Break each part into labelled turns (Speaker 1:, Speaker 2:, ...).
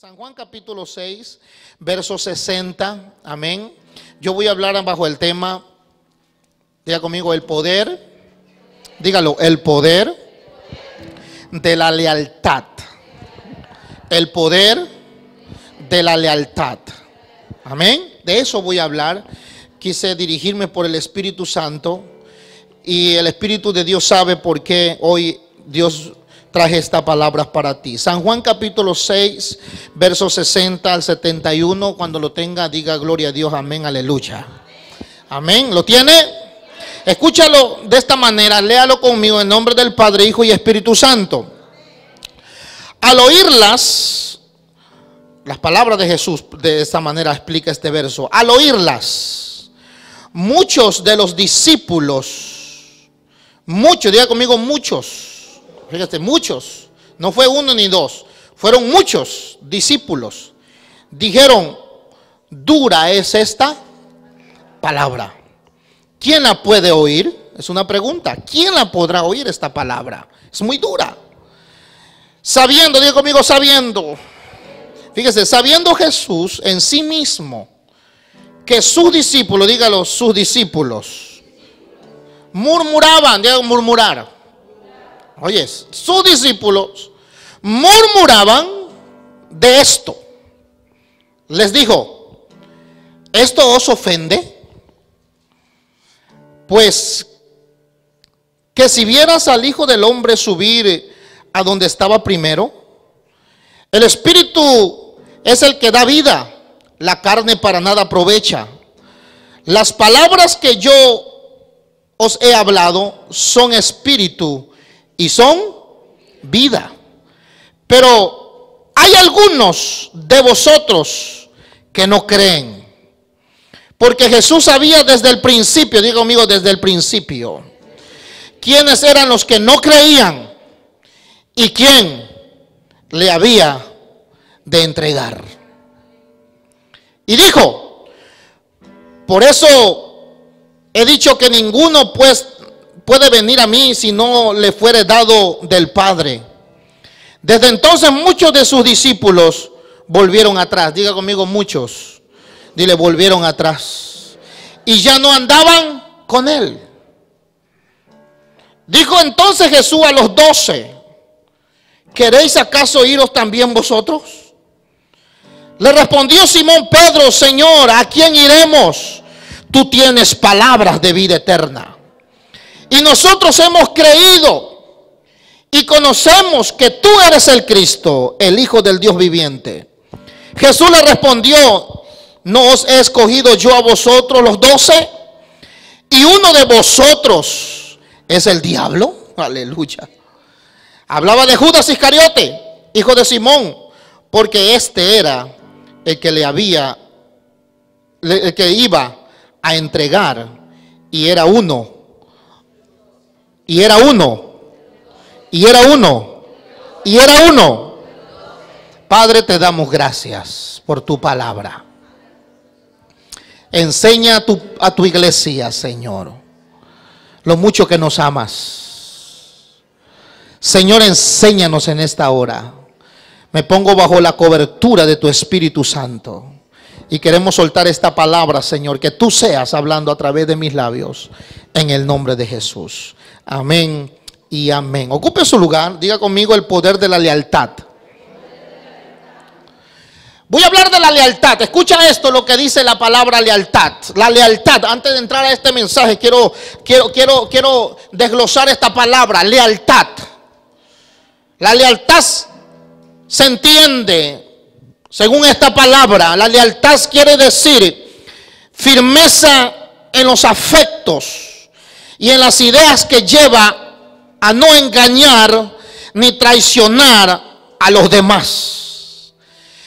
Speaker 1: San Juan capítulo 6, verso 60, amén. Yo voy a hablar bajo el tema, diga conmigo, el poder, dígalo, el poder de la lealtad. El poder de la lealtad, amén. De eso voy a hablar. Quise dirigirme por el Espíritu Santo y el Espíritu de Dios sabe por qué hoy Dios traje estas palabras para ti. San Juan capítulo 6, versos 60 al 71. Cuando lo tenga, diga gloria a Dios, amén, aleluya. Amén. ¿Lo tiene? Escúchalo de esta manera, léalo conmigo en nombre del Padre, Hijo y Espíritu Santo. Al oírlas, las palabras de Jesús, de esta manera explica este verso. Al oírlas, muchos de los discípulos, muchos, diga conmigo muchos. Fíjate, muchos, no fue uno ni dos, fueron muchos discípulos. Dijeron, dura es esta palabra. ¿Quién la puede oír? Es una pregunta. ¿Quién la podrá oír esta palabra? Es muy dura. Sabiendo, diga conmigo, sabiendo. Fíjese, sabiendo Jesús en sí mismo que sus discípulos, dígalo, sus discípulos, murmuraban, diga murmurar. Oye, sus discípulos murmuraban de esto. Les dijo, ¿esto os ofende? Pues que si vieras al Hijo del Hombre subir a donde estaba primero, el Espíritu es el que da vida, la carne para nada aprovecha. Las palabras que yo os he hablado son espíritu y son vida. Pero hay algunos de vosotros que no creen. Porque Jesús sabía desde el principio, diga conmigo, desde el principio, quiénes eran los que no creían y quién le había de entregar. Y dijo, por eso he dicho que ninguno pues puede venir a mí si no le fuere dado del Padre. Desde entonces muchos de sus discípulos volvieron atrás. Diga conmigo, muchos. Dile, volvieron atrás. Y ya no andaban con él. Dijo entonces Jesús a los 12, ¿queréis acaso iros también vosotros? Le respondió Simón Pedro, Señor, ¿a quién iremos? Tú tienes palabras de vida eterna. Y nosotros hemos creído y conocemos que tú eres el Cristo, el Hijo del Dios viviente. Jesús le respondió, ¿no os he escogido yo a vosotros los 12? Y uno de vosotros es el diablo. Aleluya. Hablaba de Judas Iscariote, hijo de Simón, porque este era el que el que iba a entregar, y era uno. Y era uno. Padre, te damos gracias por tu palabra. Enseña a tu iglesia, Señor, lo mucho que nos amas. Señor, enséñanos en esta hora. Me pongo bajo la cobertura de tu Espíritu Santo. Y queremos soltar esta palabra, Señor, que tú seas hablando a través de mis labios, en el nombre de Jesús. Amén y amén. Ocupe su lugar, diga conmigo el poder de la lealtad. Voy a hablar de la lealtad. Escucha esto, lo que dice la palabra lealtad. La lealtad, antes de entrar a este mensaje, quiero desglosar esta palabra, lealtad. La lealtad se entiende, según esta palabra, la lealtad quiere decir firmeza en los afectos y en las ideas que lleva a no engañar ni traicionar a los demás.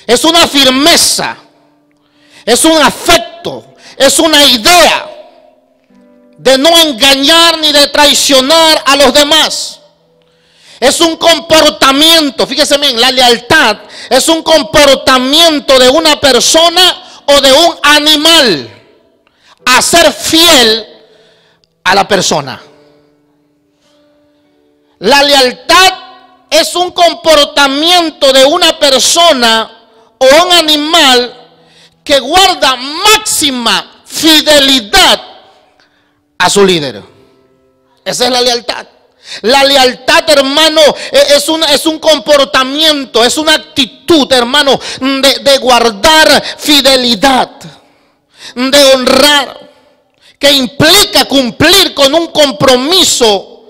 Speaker 1: Es una firmeza, es un afecto, es una idea de no engañar ni de traicionar a los demás. Es un comportamiento, fíjese bien, la lealtad es un comportamiento de una persona o de un animal a ser fiel a la persona. La lealtad es un comportamiento de una persona o un animal que guarda máxima fidelidad a su líder. Esa es la lealtad. La lealtad, hermano, es un comportamiento, es una actitud, hermano, de guardar fidelidad, de honrar, que implica cumplir con un compromiso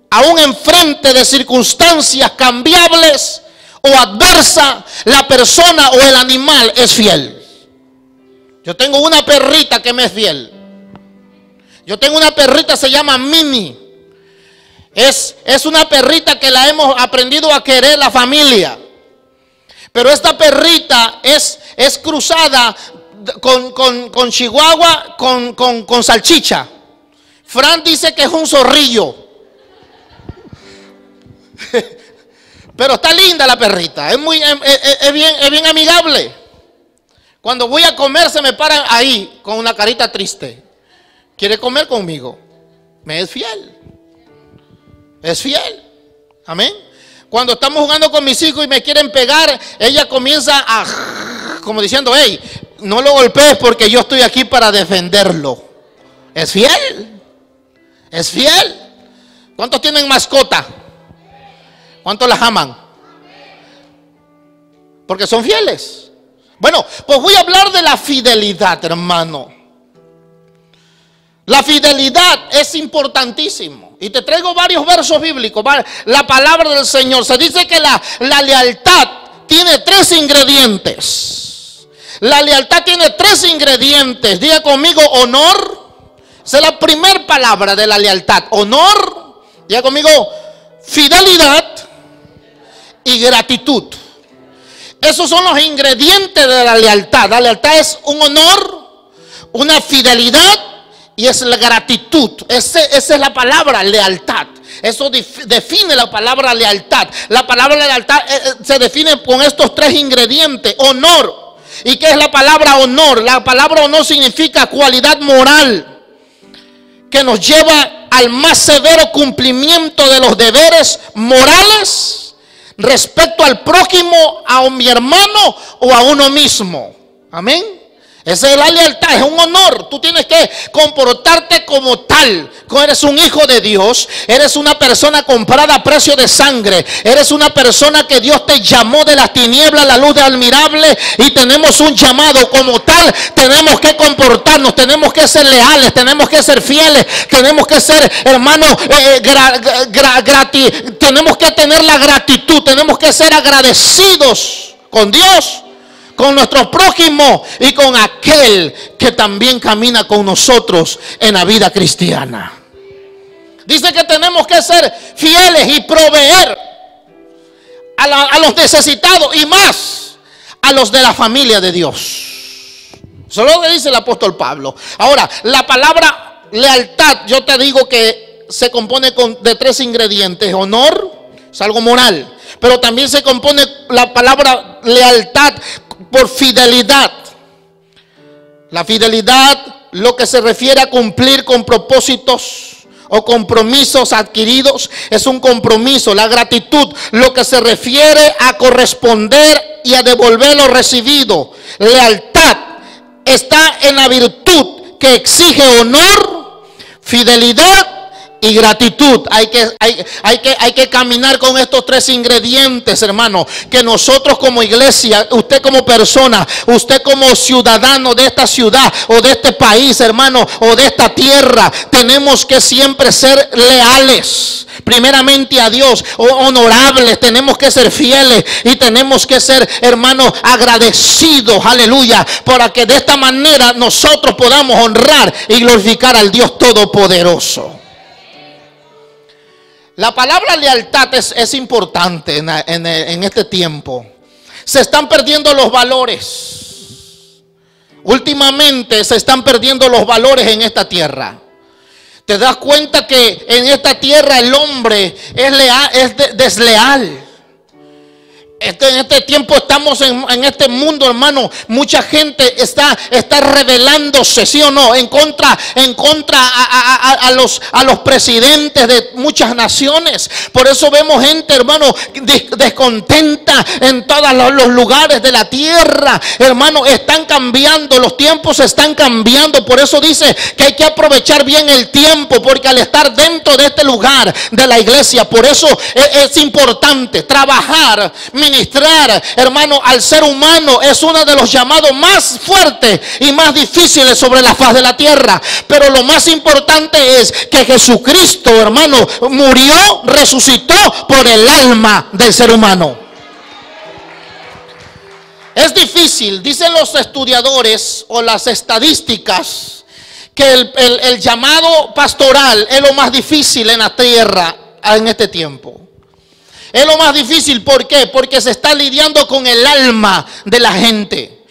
Speaker 1: aún enfrente de circunstancias cambiables o adversas. La persona o el animal es fiel. Yo tengo una perrita que me es fiel. Yo tengo una perrita, se llama Mini. Es una perrita que la hemos aprendido a querer la familia. Pero esta perrita es cruzada con Chihuahua, con salchicha. Fran dice que es un zorrillo. Pero está linda la perrita. Es bien amigable. Cuando voy a comer se me paran ahí con una carita triste. Quiere comer conmigo. Me es fiel. Es fiel. Amén. Cuando estamos jugando con mis hijos y me quieren pegar, ella comienza como diciendo, hey, no lo golpees porque yo estoy aquí para defenderlo. Es fiel. Es fiel. ¿Cuántos tienen mascota? ¿Cuántos las aman? Porque son fieles. Bueno, pues voy a hablar de la fidelidad, hermano. La fidelidad es importantísimo. Y te traigo varios versos bíblicos. La palabra del Señor. Se dice que la lealtad tiene 3 ingredientes. La lealtad tiene 3 ingredientes. Diga conmigo, honor. Esa es la primera palabra de la lealtad. Honor. Diga conmigo, fidelidad y gratitud. Esos son los ingredientes de la lealtad. La lealtad es un honor, una fidelidad y es la gratitud. Esa es la palabra lealtad. Eso define la palabra lealtad. La palabra lealtad se define con estos 3 ingredientes. Honor. ¿Y qué es la palabra honor? La palabra honor significa cualidad moral que nos lleva al más severo cumplimiento de los deberes morales respecto al prójimo, a mi hermano o a uno mismo. Amén. Esa es la lealtad, es un honor. Tú tienes que comportarte como tal. Eres un hijo de Dios. Eres una persona comprada a precio de sangre. Eres una persona que Dios te llamó de las tinieblas a la luz admirable. Y tenemos un llamado como tal. Tenemos que comportarnos. Tenemos que ser leales. Tenemos que ser fieles. Tenemos que ser, hermanos, tenemos que tener la gratitud. Tenemos que ser agradecidos con Dios, con nuestros prójimos y con aquel que también camina con nosotros en la vida cristiana. Dice que tenemos que ser fieles y proveer a los necesitados y más a los de la familia de Dios. Eso es lo que dice el apóstol Pablo. Ahora, la palabra lealtad, yo te digo que se compone de 3 ingredientes. Honor, es algo moral, pero también se compone la palabra lealtad por fidelidad. La fidelidad, lo que se refiere a cumplir con propósitos o compromisos adquiridos, es un compromiso. La gratitud, lo que se refiere a corresponder y a devolver lo recibido. Lealtad está en la virtud que exige honor, fidelidad y gratitud. Hay que caminar con estos 3 ingredientes, hermano. Que nosotros como iglesia, usted como persona, usted como ciudadano de esta ciudad o de este país, hermano, o de esta tierra, tenemos que siempre ser leales, primeramente a Dios, honorables. Tenemos que ser fieles y tenemos que ser, hermano, agradecidos, aleluya, para que de esta manera nosotros podamos honrar y glorificar al Dios Todopoderoso. La palabra lealtad es importante en este tiempo. Se están perdiendo los valores. Últimamente se están perdiendo los valores en esta tierra. Te das cuenta que en esta tierra el hombre es desleal. En este tiempo estamos en este mundo, hermano. Mucha gente está rebelándose, ¿sí o no? En contra a los presidentes de muchas naciones. Por eso vemos gente, hermano, descontenta en todos los lugares de la tierra. Hermano, están cambiando, los tiempos están cambiando. Por eso dice que hay que aprovechar bien el tiempo, porque al estar dentro de este lugar de la iglesia, por eso es importante trabajar, ministrar, hermano, al ser humano. Es uno de los llamados más fuertes y más difíciles sobre la faz de la tierra. Pero lo más importante es que Jesucristo, hermano, murió, resucitó por el alma del ser humano. Es difícil, dicen los estudiadores o las estadísticas, que el llamado pastoral es lo más difícil en la tierra en este tiempo. Es lo más difícil, ¿por qué? Porque se está lidiando con el alma de la gente.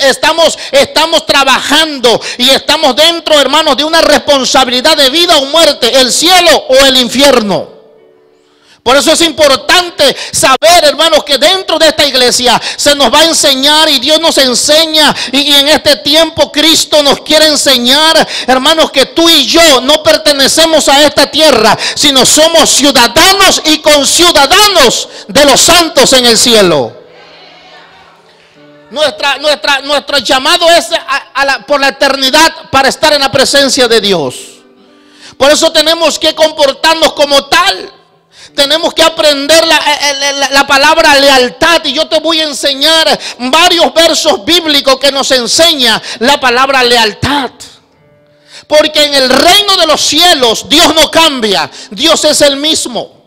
Speaker 1: Estamos trabajando y estamos dentro, hermanos, de una responsabilidad de vida o muerte, el cielo o el infierno. Por eso es importante saber, hermanos, que dentro de esta iglesia se nos va a enseñar y Dios nos enseña. Y en este tiempo Cristo nos quiere enseñar, hermanos, que tú y yo no pertenecemos a esta tierra, sino somos ciudadanos y conciudadanos de los santos en el cielo. Nuestro llamado es por la eternidad para estar en la presencia de Dios. Por eso tenemos que comportarnos como tal. Tenemos que aprender la palabra lealtad. Y yo te voy a enseñar varios versos bíblicos que nos enseña la palabra lealtad. Porque en el reino de los cielos Dios no cambia. Dios es el mismo.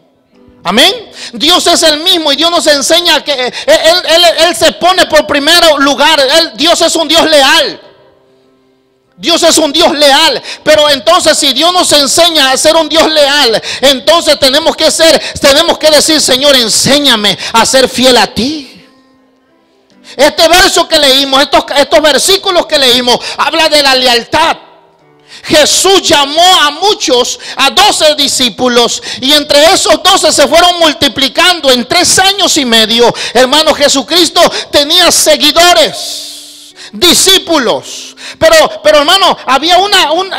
Speaker 1: Amén. Dios es el mismo y Dios nos enseña que Él se pone por primer lugar. Dios es un Dios leal. Dios es un Dios leal. Pero entonces, si Dios nos enseña a ser un Dios leal, entonces tenemos que decir: Señor, enséñame a ser fiel a ti. Este verso que leímos, estos versículos que leímos, habla de la lealtad. Jesús llamó a muchos, a 12 discípulos, y entre esos 12 se fueron multiplicando en 3 años y medio. Hermano, Jesucristo tenía seguidores, discípulos. Pero hermano, había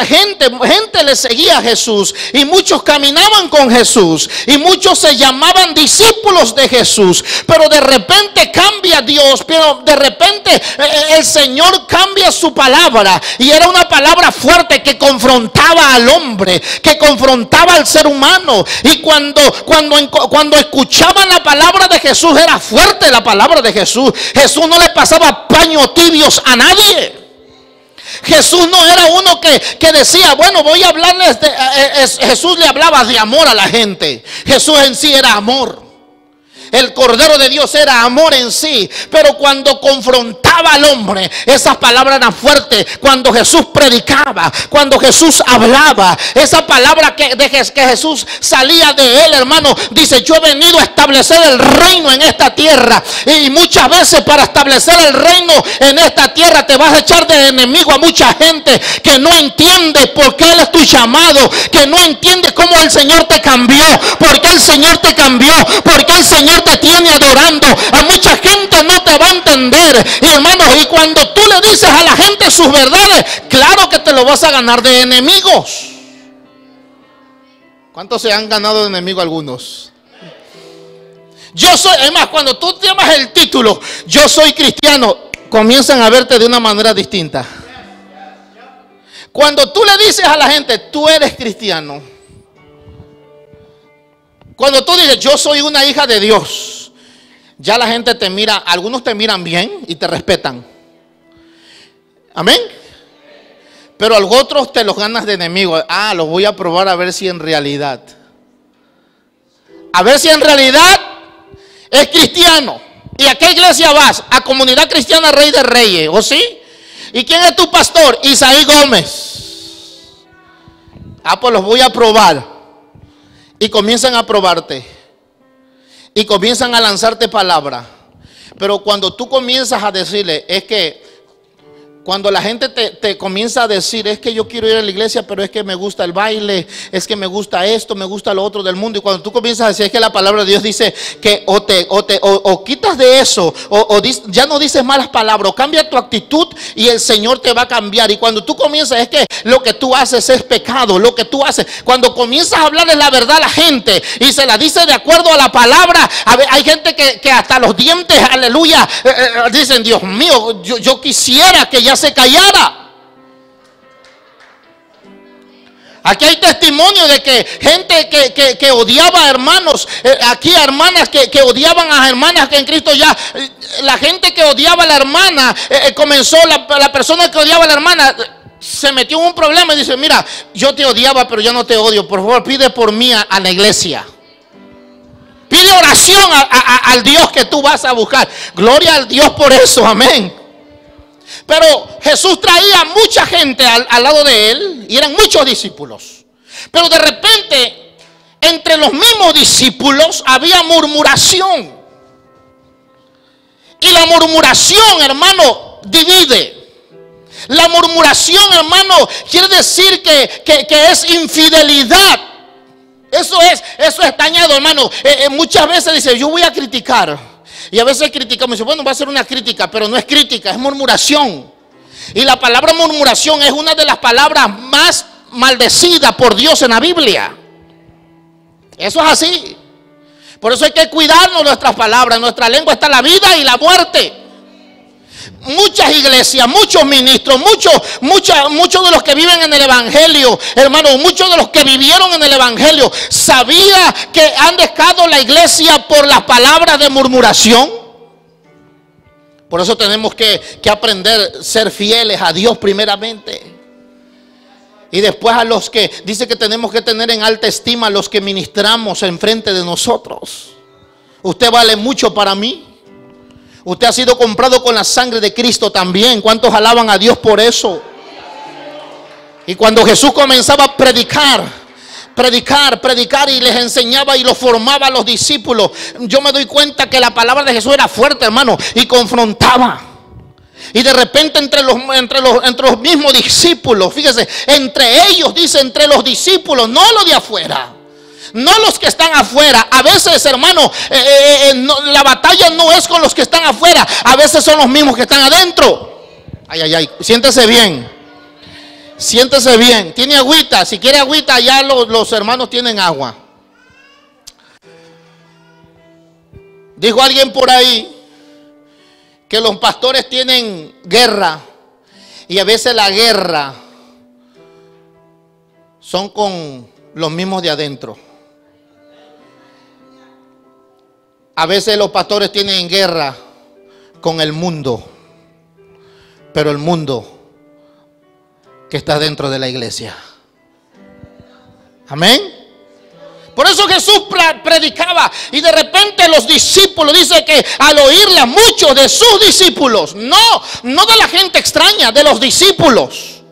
Speaker 1: gente le seguía a Jesús, y muchos caminaban con Jesús, y muchos se llamaban discípulos de Jesús. Pero de repente cambia Dios, pero de repente el Señor cambia su palabra, y era una palabra fuerte que confrontaba al hombre, que confrontaba al ser humano. Y cuando escuchaban la palabra de Jesús, era fuerte la palabra de Jesús. Jesús no le pasaba paños tibios a nadie. Jesús no era uno que decía: bueno, voy a hablarles Jesús le hablaba de amor a la gente. Jesús en sí era amor. El Cordero de Dios era amor en sí. Pero cuando confrontaba al hombre, esas palabras eran fuertes. Cuando Jesús predicaba, cuando Jesús hablaba, esa palabra que Jesús salía de él, hermano, dice: yo he venido a establecer el reino en esta tierra. Y muchas veces para establecer el reino en esta tierra te vas a echar de enemigo a mucha gente que no entiende por qué Él es tu llamado, que no entiende cómo el Señor te cambió, por qué el Señor te cambió, por qué el Señor te tiene adorando. A mucha gente no te va a entender, y hermanos, y cuando tú le dices a la gente sus verdades, claro que te lo vas a ganar de enemigos. ¿Cuántos se han ganado de enemigo? Algunos. Yo soy, además, cuando tú te llamas el título, yo soy cristiano, comienzan a verte de una manera distinta. Cuando tú le dices a la gente: tú eres cristiano, cuando tú dices: yo soy una hija de Dios, ya la gente te mira. Algunos te miran bien y te respetan. Amén. Pero a los otros te los ganas de enemigo. Los voy a probar a ver si en realidad. A ver si en realidad es cristiano. ¿Y a qué iglesia vas? A Comunidad Cristiana Rey de Reyes, ¿o sí? ¿Y quién es tu pastor? Isaí Gómez. Pues los voy a probar. Y comienzan a probarte, y comienzan a lanzarte palabra. Pero cuando tú comienzas a decirle: es que Cuando la gente te comienza a decir, es que yo quiero ir a la iglesia, pero es que me gusta el baile, es que me gusta esto, me gusta lo otro del mundo. Y cuando tú comienzas a decir, es que la palabra de Dios dice que o quitas de eso, ya no dices malas palabras, o cambia tu actitud y el Señor te va a cambiar. Y cuando tú comienzas, es que lo que tú haces es pecado, lo que tú haces. Cuando comienzas a hablarle la verdad a la gente y se la dice de acuerdo a la palabra, hay gente que hasta los dientes, aleluya, dicen, Dios mío, yo quisiera que ya se callara. Aquí hay testimonio de que gente que odiaba a hermanos, aquí hermanas que odiaban a hermanas que en Cristo ya, la gente que odiaba a la hermana, comenzó la persona que odiaba a la hermana, se metió en un problema y dice, mira, yo te odiaba pero ya no te odio, por favor pide por mí a la iglesia. Pide oración al Dios que tú vas a buscar. Gloria al Dios por eso, amén. Pero Jesús traía mucha gente al lado de él y eran muchos discípulos. Pero de repente, entre los mismos discípulos había murmuración. Y la murmuración, hermano, divide. La murmuración, hermano, quiere decir que es infidelidad. Eso es dañado, hermano. Muchas veces dice, yo voy a criticar. Y a veces criticamos, dice, bueno, va a ser una crítica, pero no es crítica, es murmuración. Y la palabra murmuración es una de las palabras más maldecidas por Dios en la Biblia. Eso es así. Por eso hay que cuidarnos nuestras palabras. En nuestra lengua está la vida y la muerte. Muchas iglesias, muchos ministros, muchos de los que viven en el evangelio, hermano, muchos de los que vivieron en el evangelio, ¿sabía que han dejado la iglesia por las palabras de murmuración? Por eso tenemos que aprender a ser fieles a Dios primeramente. Y después a los que dice que tenemos que tener en alta estima a los que ministramos enfrente de nosotros. Usted vale mucho para mí. Usted ha sido comprado con la sangre de Cristo también. ¿Cuántos alaban a Dios por eso? Y cuando Jesús comenzaba a predicar y les enseñaba y los formaba a los discípulos, yo me doy cuenta que la palabra de Jesús era fuerte, hermano, y confrontaba. Y de repente entre los mismos discípulos, fíjese, entre ellos, dice, entre los discípulos, no los de afuera. No los que están afuera. A veces, hermano, la batalla no es con los que están afuera. A veces son los mismos que están adentro. Ay, siéntese bien. Siéntese bien. Tiene agüita. Si quiere agüita, ya los hermanos tienen agua. Dijo alguien por ahí que los pastores tienen guerra. Y a veces la guerra son con los mismos de adentro. A veces los pastores tienen guerra con el mundo, pero el mundo que está dentro de la iglesia. Amén. Por eso Jesús predicaba y de repente los discípulos, dice que al oírle, muchos de sus discípulos, no de la gente extraña, de los discípulos,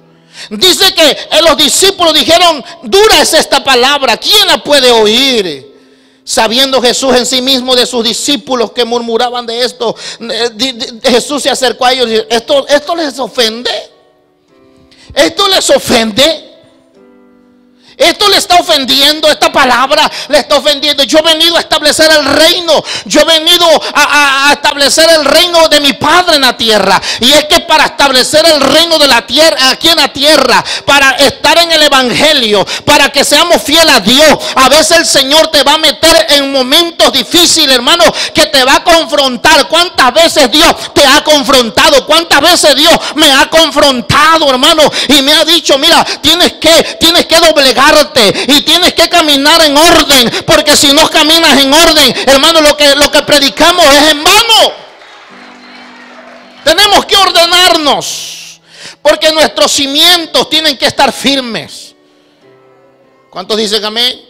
Speaker 1: dice que los discípulos dijeron, dura es esta palabra, ¿quién la puede oír? Sabiendo Jesús en sí mismo de sus discípulos que murmuraban de esto, Jesús se acercó a ellos y dijo, ¿esto les ofende? ¿Esto les ofende? Esto le está ofendiendo, esta palabra le está ofendiendo. Yo he venido a establecer el reino. Yo he venido a establecer el reino de mi Padre en la tierra. Y es que para establecer el reino de la tierra, aquí en la tierra, para estar en el evangelio, para que seamos fieles a Dios, a veces el Señor te va a meter en momentos difíciles, hermano, que te va a confrontar. ¿Cuántas veces Dios te ha confrontado? ¿Cuántas veces Dios me ha confrontado, hermano? Y me ha dicho, mira, tienes que doblegar y tienes que caminar en orden, porque si no caminas en orden, hermano, lo que predicamos es en vano. Tenemos que ordenarnos, porque nuestros cimientos tienen que estar firmes. ¿Cuántos dicen amén?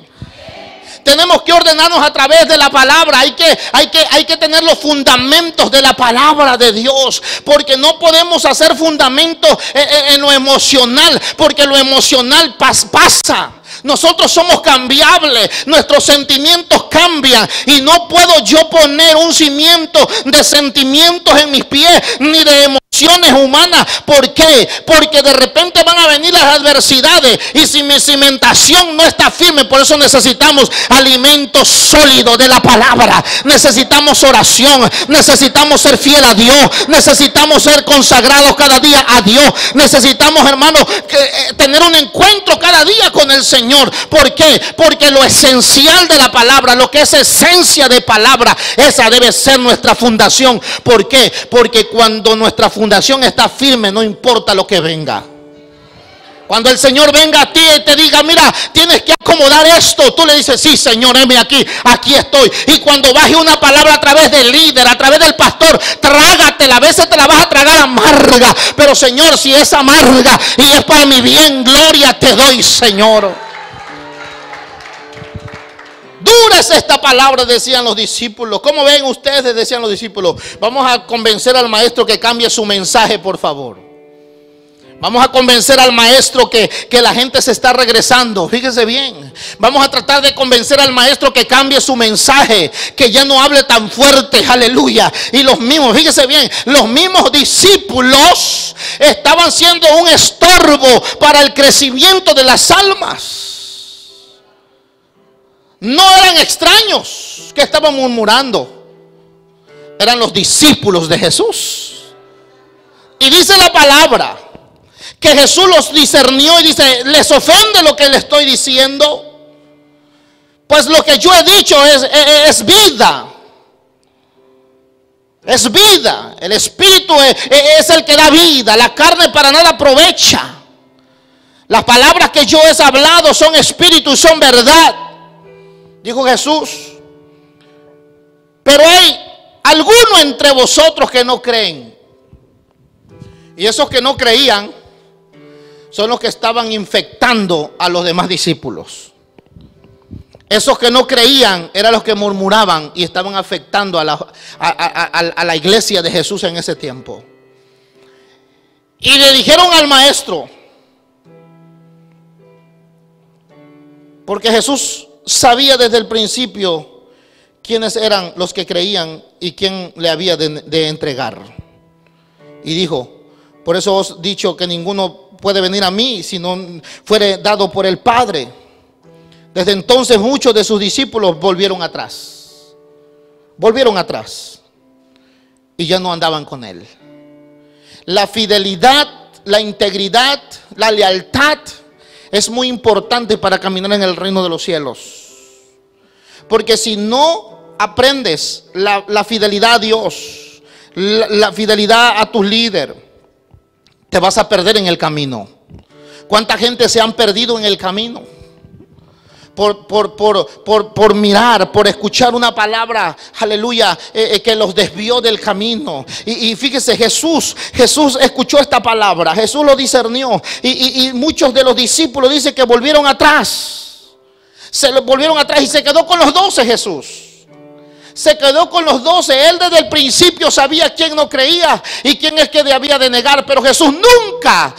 Speaker 1: Tenemos que ordenarnos a través de la palabra. Hay que tener los fundamentos de la palabra de Dios, porque no podemos hacer fundamentos en lo emocional, porque lo emocional pasa. Nosotros somos cambiables, nuestros sentimientos cambian, y no puedo yo poner un cimiento de sentimientos en mis pies, ni de emociones cimentaciones humanas. ¿Por qué? Porque de repente van a venir las adversidades y si mi cimentación no está firme, por eso necesitamos alimento sólido de la palabra. Necesitamos oración, necesitamos ser fiel a Dios, necesitamos ser consagrados cada día a Dios. Necesitamos, hermanos, tener un encuentro cada día con el Señor. ¿Por qué? Porque lo esencial de la palabra, lo que es esencia de palabra, esa debe ser nuestra fundación. ¿Por qué? Porque cuando nuestra fundación está firme, no importa lo que venga. Cuando el Señor venga a ti y te diga, mira, tienes que acomodar esto, tú le dices, sí, Señor, heme aquí, aquí estoy. Y cuando baje una palabra a través del líder, a través del pastor, trágatela. A veces te la vas a tragar amarga, pero Señor, si es amarga y es para mi bien, gloria te doy, Señor. Dura es esta palabra, decían los discípulos. ¿Cómo ven ustedes? Decían los discípulos. Vamos a convencer al maestro que cambie su mensaje, por favor. Vamos a convencer al maestro que la gente se está regresando. Fíjese bien. Vamos a tratar de convencer al maestro que cambie su mensaje, que ya no hable tan fuerte. Aleluya. Y los mismos, fíjese bien, los mismos discípulos estaban siendo un estorbo para el crecimiento de las almas. No eran extraños que estaban murmurando. Eran los discípulos de Jesús. Y dice la palabra que Jesús los discernió y dice, ¿les ofende lo que le estoy diciendo? Pues lo que yo he dicho es vida. Es vida. El Espíritu es el que da vida. La carne para nada aprovecha. Las palabras que yo he hablado son espíritu y son verdad, dijo Jesús. Pero hay algunos entre vosotros que no creen. Y esos que no creían son los que estaban infectando a los demás discípulos. Esos que no creían eran los que murmuraban y estaban afectando a la iglesia de Jesús en ese tiempo. Y le dijeron al maestro, porque Jesús sabía desde el principio quiénes eran los que creían y quién le había de entregar. Y dijo, por eso os he dicho que ninguno puede venir a mí si no fuere dado por el Padre. Desde entonces muchos de sus discípulos volvieron atrás. Volvieron atrás. Y ya no andaban con él. La fidelidad, la integridad, la lealtad es muy importante para caminar en el reino de los cielos. Porque si no aprendes la fidelidad a Dios, la fidelidad a tu líder, te vas a perder en el camino. ¿Cuánta gente se han perdido en el camino? Por mirar, por escuchar una palabra, aleluya, que los desvió del camino. Y fíjese, Jesús escuchó esta palabra, Jesús lo discernió. Y muchos de los discípulos dicen que volvieron atrás. Volvieron atrás y se quedó con los 12 Jesús. Se quedó con los 12. Él desde el principio sabía quién no creía y quién es que debía de negar. Pero Jesús nunca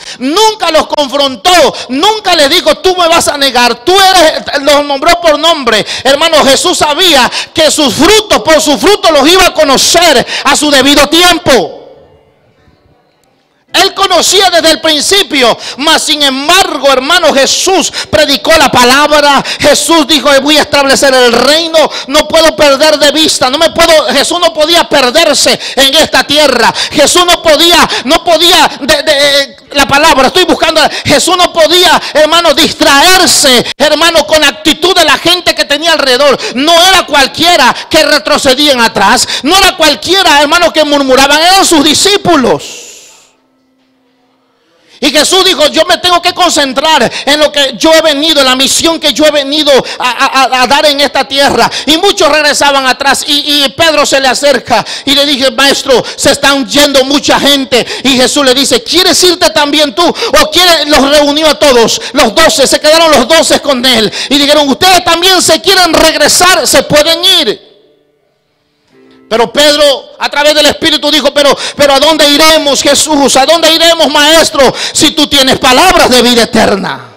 Speaker 1: los confrontó. Nunca le dijo, tú me vas a negar. Tú eres, los nombró por nombre. Hermano, Jesús sabía que sus frutos, por sus frutos los iba a conocer a su debido tiempo. Él conocía desde el principio, mas sin embargo, hermano, Jesús predicó la palabra. Jesús dijo, voy a establecer el reino, no puedo perder de vista, Jesús no podía perderse en esta tierra. Jesús no podía, la palabra, estoy buscando, Jesús no podía, hermano, distraerse, hermano, con la actitud de la gente que tenía alrededor. No era cualquiera que retrocedían atrás, no era cualquiera, hermano, que murmuraban, eran sus discípulos. Y Jesús dijo, yo me tengo que concentrar en lo que yo he venido, en la misión que yo he venido a dar en esta tierra. Y muchos regresaban atrás y Pedro se le acerca y le dije, maestro, se están yendo mucha gente. Y Jesús le dice, ¿quieres irte también tú? ¿O quieres? Los reunió a todos, los 12, se quedaron los 12 con él. Y dijeron, ustedes también se quieren regresar, se pueden ir. Pero Pedro, a través del Espíritu, dijo, pero ¿a dónde iremos, Jesús? ¿A dónde iremos, maestro? Si tú tienes palabras de vida eterna.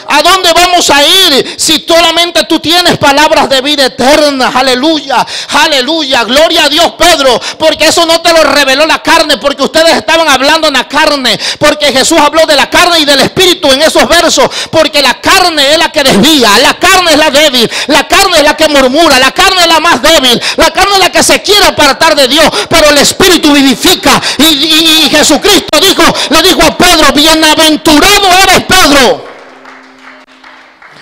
Speaker 1: ¿A dónde vamos a ir si solamente tú tienes palabras de vida eterna? Aleluya, aleluya, gloria a Dios, Pedro, porque eso no te lo reveló la carne, porque ustedes estaban hablando en la carne, porque Jesús habló de la carne y del espíritu en esos versos, porque la carne es la que desvía, la carne es la débil, la carne es la que murmura, la carne es la más débil, la carne es la que se quiere apartar de Dios, pero el espíritu vivifica. Y Jesucristo le dijo a Pedro: bienaventurado eres, Pedro,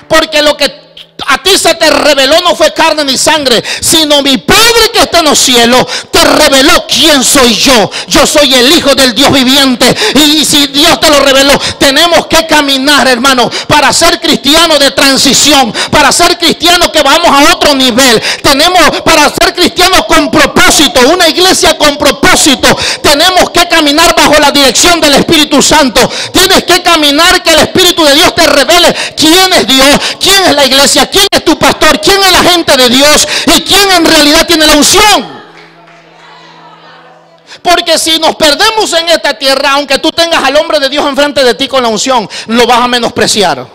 Speaker 1: porque lo que a ti se te reveló no fue carne ni sangre, sino mi Padre que está en los cielos te reveló quién soy yo. Yo soy el Hijo del Dios viviente. Y si Dios te lo reveló, tenemos que caminar, hermano, para ser cristianos de transición, para ser cristianos que vamos a otro nivel. Para ser cristianos con propósito, una iglesia con propósito, tenemos que caminar bajo la dirección del Espíritu Santo. Tienes que caminar que el Espíritu de Dios te revele quién es Dios, quién es la iglesia, quién es tu pastor, quién es la gente de Dios y quién en realidad tiene la unción. Porque si nos perdemos en esta tierra, aunque tú tengas al hombre de Dios enfrente de ti con la unción, lo vas a menospreciar,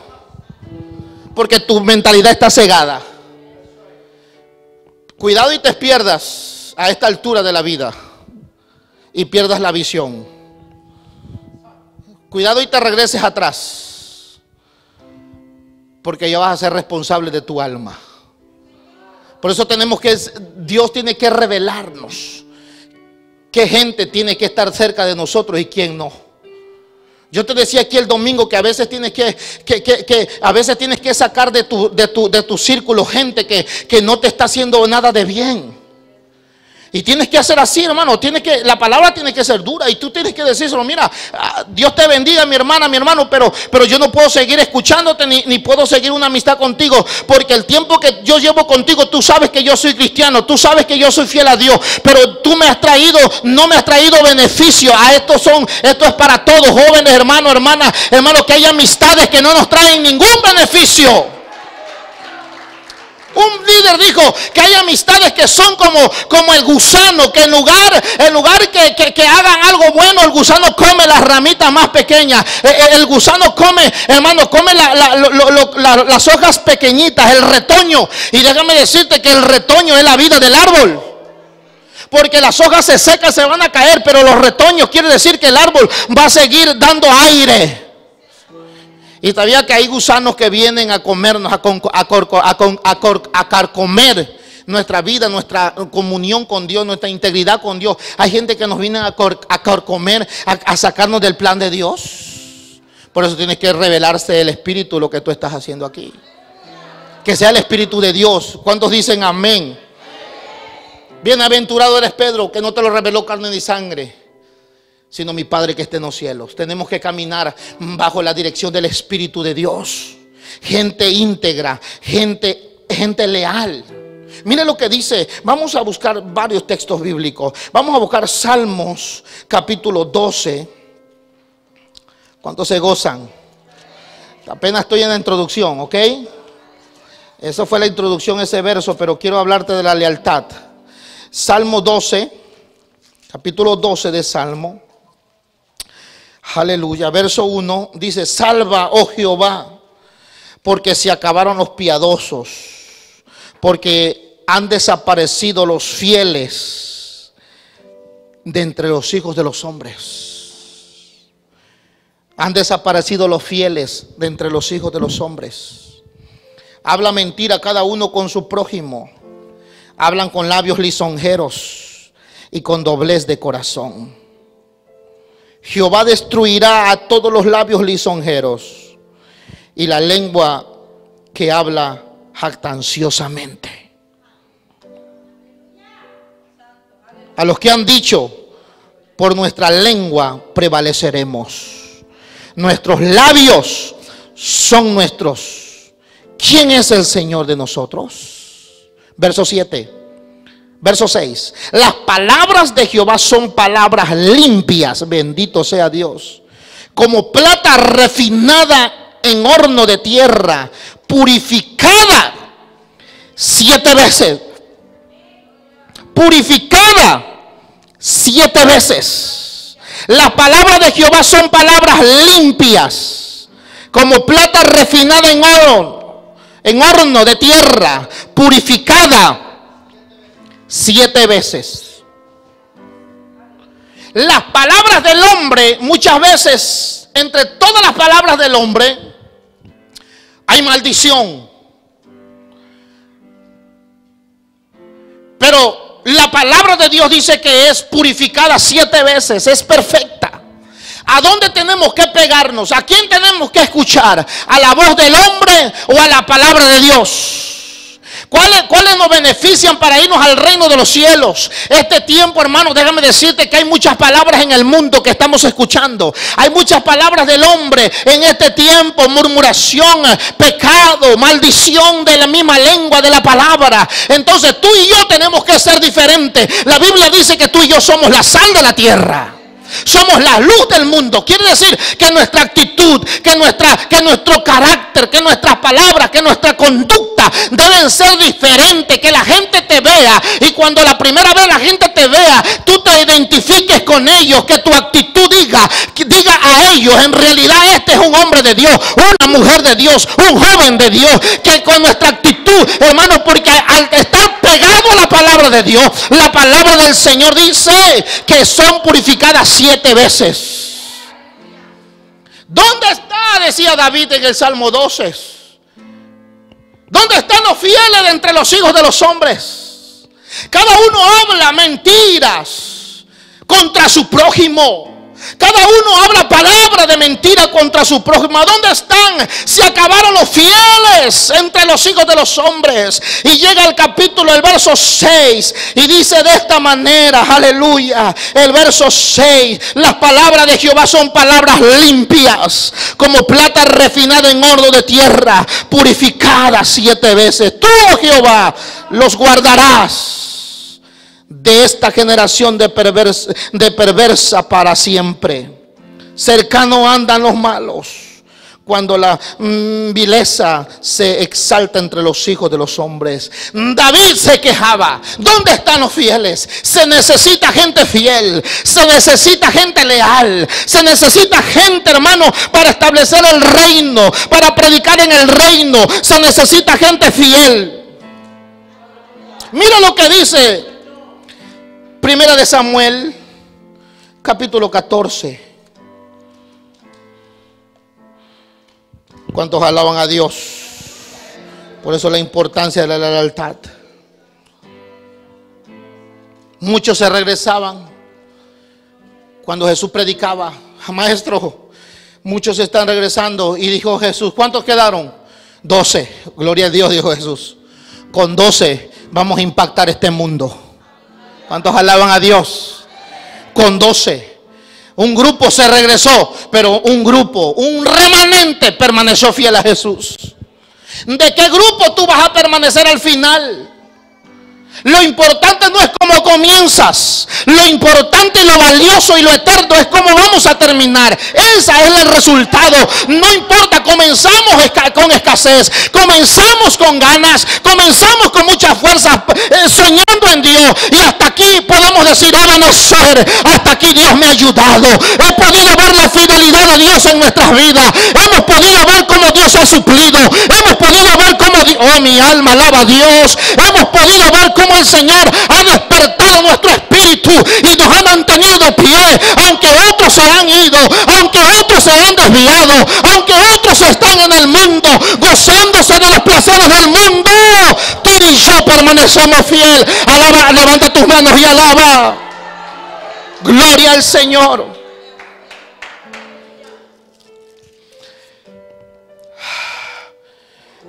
Speaker 1: porque tu mentalidad está cegada. Cuidado y te pierdas a esta altura de la vida y pierdas la visión. Cuidado y te regreses atrás, porque ya vas a ser responsable de tu alma. Por eso Dios tiene que revelarnos qué gente tiene que estar cerca de nosotros y quién no. Yo te decía aquí el domingo que a veces tienes que sacar de tu círculo gente que no te está haciendo nada de bien. Y tienes que hacer así, hermano. La palabra tiene que ser dura y tú tienes que decírselo: mira, Dios te bendiga, mi hermana, mi hermano, pero yo no puedo seguir escuchándote ni puedo seguir una amistad contigo, porque el tiempo que yo llevo contigo, tú sabes que yo soy cristiano, tú sabes que yo soy fiel a Dios, pero tú no me has traído beneficio. Esto es para todos, jóvenes, hermanos, hermanas, hermanos, que hay amistades que no nos traen ningún beneficio. Un líder dijo que hay amistades que son como el gusano, que en lugar que hagan algo bueno, el gusano come las ramitas más pequeñas. El gusano come, hermano, come las hojas pequeñitas, el retoño. Y déjame decirte que el retoño es la vida del árbol. Porque las hojas se secan, se van a caer, pero los retoños quiere decir que el árbol va a seguir dando aire. Y sabía que hay gusanos que vienen a comernos, a carcomer nuestra vida, nuestra comunión con Dios, nuestra integridad con Dios. Hay gente que nos viene a carcomer, a sacarnos del plan de Dios. Por eso tienes que revelarse el Espíritu, lo que tú estás haciendo aquí. Que sea el Espíritu de Dios. ¿Cuántos dicen amén? Bienaventurado eres, Pedro, que no te lo reveló carne ni sangre, sino mi Padre que está en los cielos. Tenemos que caminar bajo la dirección del Espíritu de Dios. Gente íntegra, gente leal. Mire lo que dice. Vamos a buscar varios textos bíblicos. Vamos a buscar Salmos capítulo 12. ¿Cuántos se gozan? Apenas estoy en la introducción, ¿ok? Eso fue la introducción, ese verso, pero quiero hablarte de la lealtad. Salmo 12, capítulo 12 de Salmo. Aleluya, verso 1 dice: salva, oh Jehová, porque se acabaron los piadosos, porque han desaparecido los fieles de entre los hijos de los hombres. Han desaparecido los fieles de entre los hijos de los hombres. Habla mentira cada uno con su prójimo. Hablan con labios lisonjeros y con doblez de corazón. Jehová destruirá a todos los labios lisonjeros y la lengua que habla jactanciosamente. A los que han dicho: por nuestra lengua prevaleceremos. Nuestros labios son nuestros. ¿Quién es el Señor de nosotros? Verso 7. Verso 6. Las palabras de Jehová son palabras limpias, bendito sea Dios, como plata refinada en horno de tierra, purificada 7 veces. Purificada 7 veces. Las palabras de Jehová son palabras limpias, como plata refinada en horno de tierra, purificada 7 veces. Las palabras del hombre, muchas veces, entre todas las palabras del hombre, hay maldición. Pero la palabra de Dios dice que es purificada 7 veces, es perfecta. ¿A dónde tenemos que pegarnos? ¿A quién tenemos que escuchar? ¿A la voz del hombre o a la palabra de Dios? ¿Cuáles nos benefician para irnos al reino de los cielos? Este tiempo, hermano, déjame decirte que hay muchas palabras en el mundo que estamos escuchando. Hay muchas palabras del hombre en este tiempo: murmuración, pecado, maldición de la misma lengua de la palabra. Entonces tú y yo tenemos que ser diferentes. La Biblia dice que tú y yo somos la sal de la tierra. Somos la luz del mundo. Quiere decir que nuestra actitud, que nuestro carácter, que nuestras palabras, que nuestra conducta deben ser diferentes. Que la gente te vea, y cuando la primera vez la gente te vea, tú te identifiques con ellos. Que tu actitud diga a ellos: en realidad este es un hombre de Dios, una mujer de Dios, un joven de Dios. Que con nuestra actitud, hermano, porque al estar pegado a la palabra de Dios, la palabra del Señor dice que son purificadas 7 veces. ¿Dónde está? Decía David en el Salmo 12. ¿Dónde están los fieles de entre los hijos de los hombres? Cada uno habla mentiras contra su prójimo. Cada uno habla palabras de mentira contra su prójimo. ¿A dónde están? Se acabaron los fieles entre los hijos de los hombres. Y llega el capítulo, el verso 6, y dice de esta manera, aleluya, el verso 6: las palabras de Jehová son palabras limpias, como plata refinada en horno de tierra, purificada 7 veces. Tú, oh Jehová, los guardarás de esta generación de perversa para siempre. Cercano andan los malos, cuando la vileza se exalta entre los hijos de los hombres. David se quejaba: ¿dónde están los fieles? Se necesita gente fiel, se necesita gente leal, se necesita gente, hermano, para establecer el reino, para predicar en el reino. Se necesita gente fiel. Mira lo que dice Primera de Samuel, capítulo 14. ¿Cuántos alaban a Dios? Por eso la importancia de la lealtad. Muchos se regresaban cuando Jesús predicaba: maestro, muchos se están regresando. Y dijo Jesús: ¿cuántos quedaron? 12. Gloria a Dios, dijo Jesús. Con 12 vamos a impactar este mundo. ¿Cuántos alaban a Dios? Con 12. Un grupo se regresó, pero un remanente permaneció fiel a Jesús. ¿De qué grupo tú vas a permanecer al final? Lo importante no es cómo comienzas. Lo importante y lo valioso y lo eterno es cómo vamos a terminar. Ese es el resultado. No importa, comenzamos con escasez, comenzamos con ganas, comenzamos con mucha fuerza, soñando en Dios. Y hasta aquí podemos decir: háganos ser. Hasta aquí Dios me ha ayudado. He podido ver la fidelidad de Dios en nuestras vidas. Hemos podido ver cómo Dios ha suplido. Hemos podido ver cómo Dios, oh, mi alma alaba a Dios. Hemos podido ver cómo el Señor ha despertado nuestro espíritu y nos ha mantenido de pie, aunque otros se han ido, aunque otros se han desviado, aunque otros están en el mundo gozándose de los placeres del mundo. Tú y yo permanecemos fiel. Alaba, levanta tus manos y alaba. Gloria al Señor.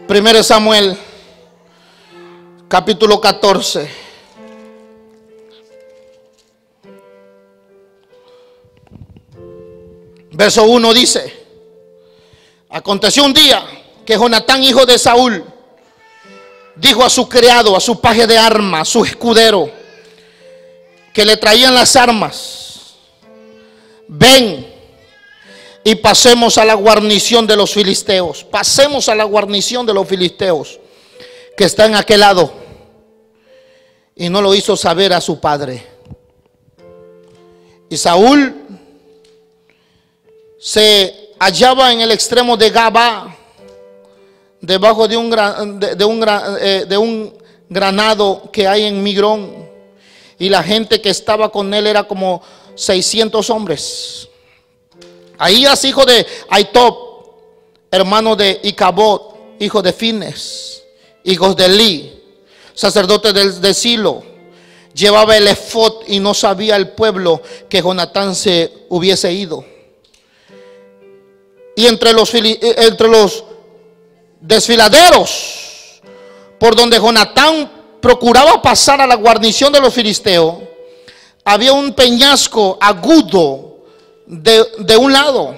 Speaker 1: Primero Samuel, capítulo 14. Verso 1 dice: aconteció un día que Jonatán, hijo de Saúl, dijo a su criado, a su paje de armas, su escudero, que le traían las armas: ven y pasemos a la guarnición de los filisteos. Pasemos a la guarnición de los filisteos que está en aquel lado. Y no lo hizo saber a su padre. Y Saúl se hallaba en el extremo de Gabá, debajo de un granado que hay en Migrón, y la gente que estaba con él era como 600 hombres. Ahías, hijo de Aitob, hermano de Icabod, hijo de Fines, hijos de Eli, sacerdote de Silo, llevaba el efod, y no sabía el pueblo que Jonatán se hubiese ido. Y entre los desfiladeros por donde Jonatán procuraba pasar a la guarnición de los filisteos, había un peñasco agudo de un lado,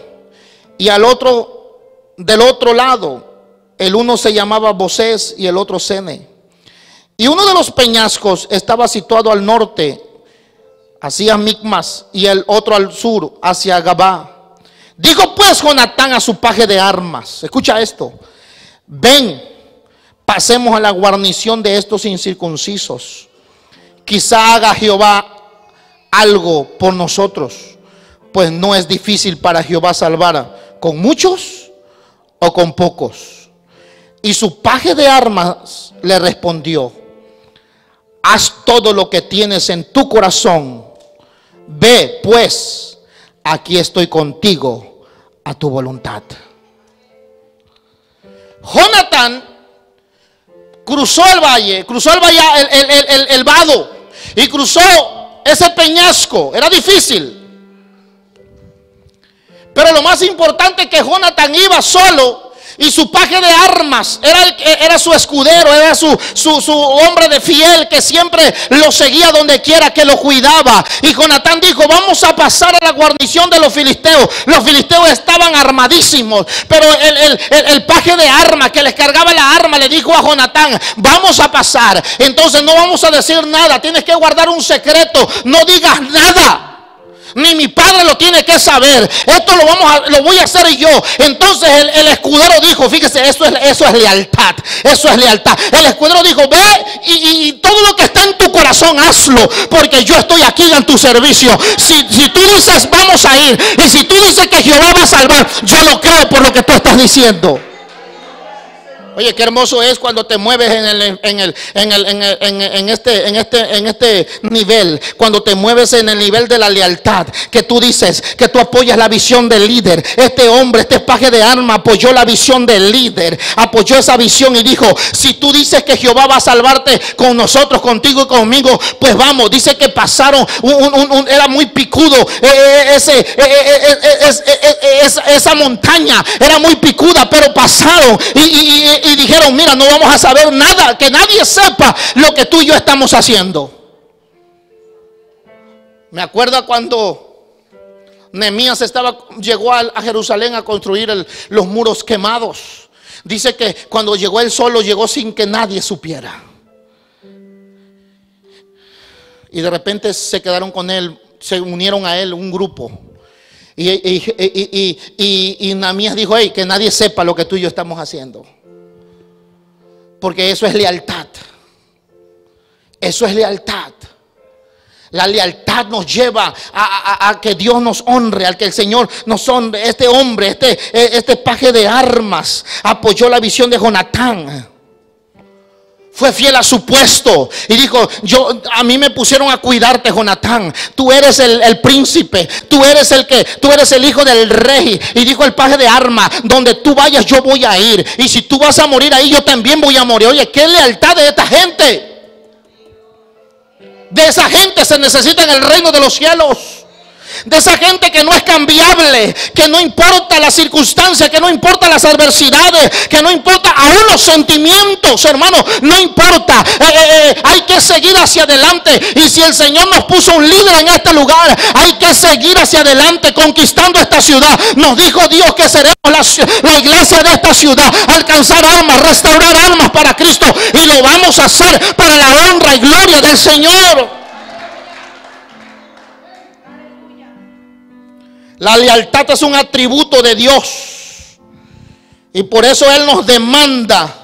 Speaker 1: y del otro lado. El uno se llamaba Bosés y el otro Sene. Y uno de los peñascos estaba situado al norte, hacia Micmas, y el otro al sur, hacia Gabá. Dijo pues Jonatán a su paje de armas, escucha esto: ven, pasemos a la guarnición de estos incircuncisos. Quizá haga Jehová algo por nosotros, pues no es difícil para Jehová salvar con muchos o con pocos. Y su paje de armas le respondió: haz todo lo que tienes en tu corazón. Ve pues, aquí estoy contigo a tu voluntad. Jonatán cruzó el valle, el vado, y cruzó ese peñasco. Era difícil, pero lo más importante es que Jonatán iba solo, y su paje de armas era su escudero, era su hombre de fiel, que siempre lo seguía donde quiera, que lo cuidaba. Y Jonatán dijo: vamos a pasar a la guarnición de los filisteos. Los filisteos estaban armadísimos, pero el paje de armas que les cargaba la arma le dijo a Jonatán: vamos a pasar, entonces no vamos a decir nada, tienes que guardar un secreto, no digas nada. Ni mi padre lo tiene que saber. Esto lo voy a hacer yo. Entonces el escudero dijo, fíjese, eso es lealtad. Eso es lealtad. El escudero dijo: ve y todo lo que está en tu corazón hazlo, porque yo estoy aquí en tu servicio. Si tú dices vamos a ir, y si tú dices que Jehová va a salvar, yo lo creo por lo que tú estás diciendo. Oye, qué hermoso es cuando te mueves en este nivel, cuando te mueves en el nivel de la lealtad, que tú dices que tú apoyas la visión del líder. Este hombre, este paje de arma, apoyó la visión del líder, apoyó esa visión y dijo: si tú dices que Jehová va a salvarte con nosotros, contigo y conmigo, pues vamos. Dice que pasaron, era muy picudo, esa montaña era muy picuda, pero pasaron y dijeron: mira, no vamos a saber nada, que nadie sepa lo que tú y yo estamos haciendo. Me acuerdo cuando Nehemías llegó a Jerusalén a construir los muros quemados. Dice que cuando llegó él solo, llegó sin que nadie supiera. Y de repente se quedaron con él, se unieron a él un grupo. Y Nehemías dijo: hey, que nadie sepa lo que tú y yo estamos haciendo. Porque eso es lealtad. Eso es lealtad. La lealtad nos lleva a que Dios nos honre, al que el Señor nos honre. Este hombre, este paje de armas, apoyó la visión de Jonatán. Fue fiel a su puesto y dijo: a mí me pusieron a cuidarte, Jonatán. Tú eres el príncipe, tú eres el hijo del rey. Y dijo el paje de armas: donde tú vayas yo voy a ir, y si tú vas a morir ahí, yo también voy a morir. Oye, qué lealtad de esta gente. De esa gente se necesita en el reino de los cielos. De esa gente que no es cambiable, que no importa las circunstancias, que no importa las adversidades, que no importa aún los sentimientos, hermano, no importa. Hay que seguir hacia adelante. Y si el Señor nos puso un líder en este lugar, hay que seguir hacia adelante, conquistando esta ciudad. Nos dijo Dios que seremos la iglesia de esta ciudad, alcanzar almas, restaurar almas para Cristo, y lo vamos a hacer para la honra y gloria del Señor. La lealtad es un atributo de Dios, y por eso Él nos demanda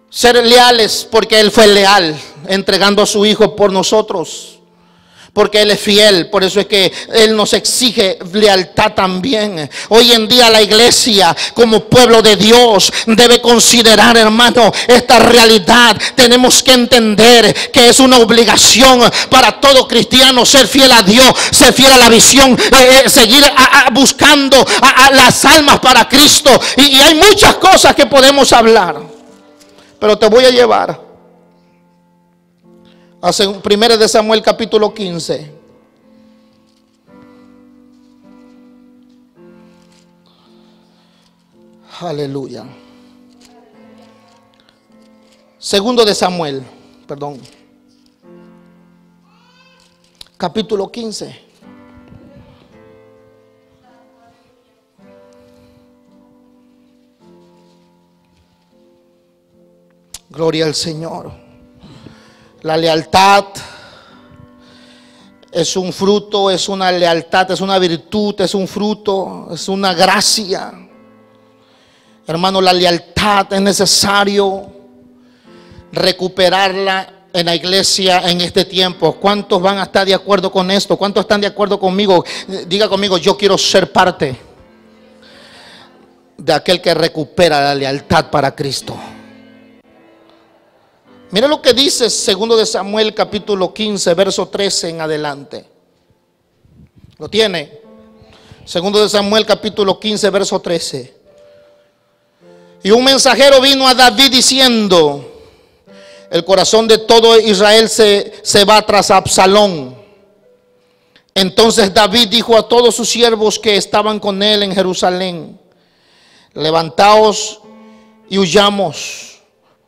Speaker 1: ser leales, porque Él fue leal entregando a su Hijo por nosotros. Porque Él es fiel, por eso es que Él nos exige lealtad también. Hoy en día la iglesia como pueblo de Dios debe considerar, hermano, esta realidad. Tenemos que entender que es una obligación para todo cristiano ser fiel a Dios, ser fiel a la visión, seguir buscando las almas para Cristo. Y hay muchas cosas que podemos hablar, pero te voy a llevar a 1 de Samuel capítulo 15. Aleluya. 2 de Samuel, perdón. Capítulo 15. Gloria al Señor. La lealtad es un fruto, es una lealtad, es una virtud, es un fruto, es una gracia. Hermano, la lealtad es necesario recuperarla en la iglesia en este tiempo. ¿Cuántos van a estar de acuerdo con esto? ¿Cuántos están de acuerdo conmigo? Diga conmigo, yo quiero ser parte de aquel que recupera la lealtad para Cristo. Mira lo que dice 2 de Samuel capítulo 15 verso 13 en adelante. ¿Lo tiene? 2 de Samuel capítulo 15 verso 13. Y un mensajero vino a David diciendo: el corazón de todo Israel se va tras Absalón. Entonces David dijo a todos sus siervos que estaban con él en Jerusalén: levantaos y huyamos,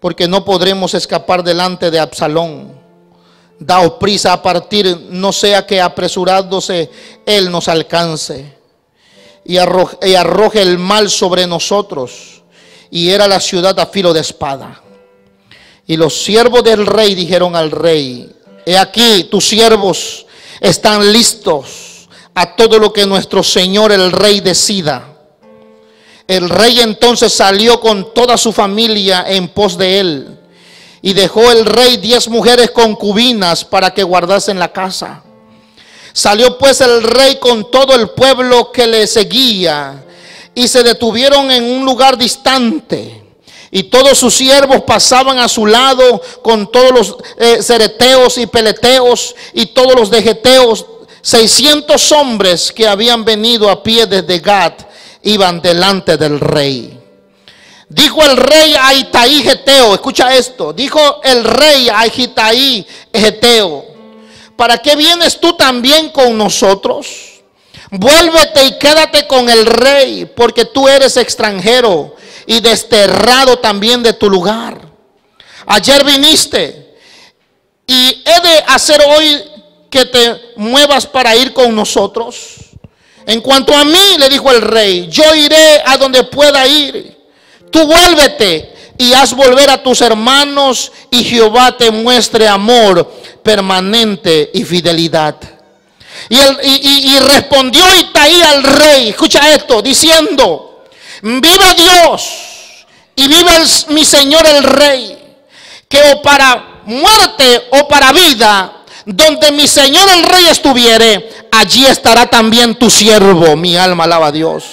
Speaker 1: porque no podremos escapar delante de Absalón. Daos prisa a partir, no sea que apresurándose él nos alcance y arroje el mal sobre nosotros. Y era la ciudad a filo de espada. Y los siervos del rey dijeron al rey: he aquí, tus siervos están listos a todo lo que nuestro señor el rey decida. El rey entonces salió con toda su familia en pos de él, y dejó el rey 10 mujeres concubinas para que guardasen la casa. Salió pues el rey con todo el pueblo que le seguía, y se detuvieron en un lugar distante. Y todos sus siervos pasaban a su lado con todos los cereteos y peleteos y todos los de geteos. 600 hombres que habían venido a pie desde Gat iban delante del rey. Dijo el rey a Itaí Geteo, escucha esto, dijo el rey a Itaí Geteo: ¿para qué vienes tú también con nosotros? Vuélvete y quédate con el rey, porque tú eres extranjero y desterrado también de tu lugar. Ayer viniste y he de hacer hoy que te muevas para ir con nosotros. En cuanto a mí, le dijo el rey, yo iré a donde pueda ir. Tú vuélvete y haz volver a tus hermanos, y Jehová te muestre amor permanente y fidelidad. Y respondió Itaí al rey, escucha esto, diciendo: vive Dios y vive mi señor el rey, que o para muerte o para vida, donde mi señor el rey estuviere, allí estará también tu siervo. Mi alma alaba a Dios.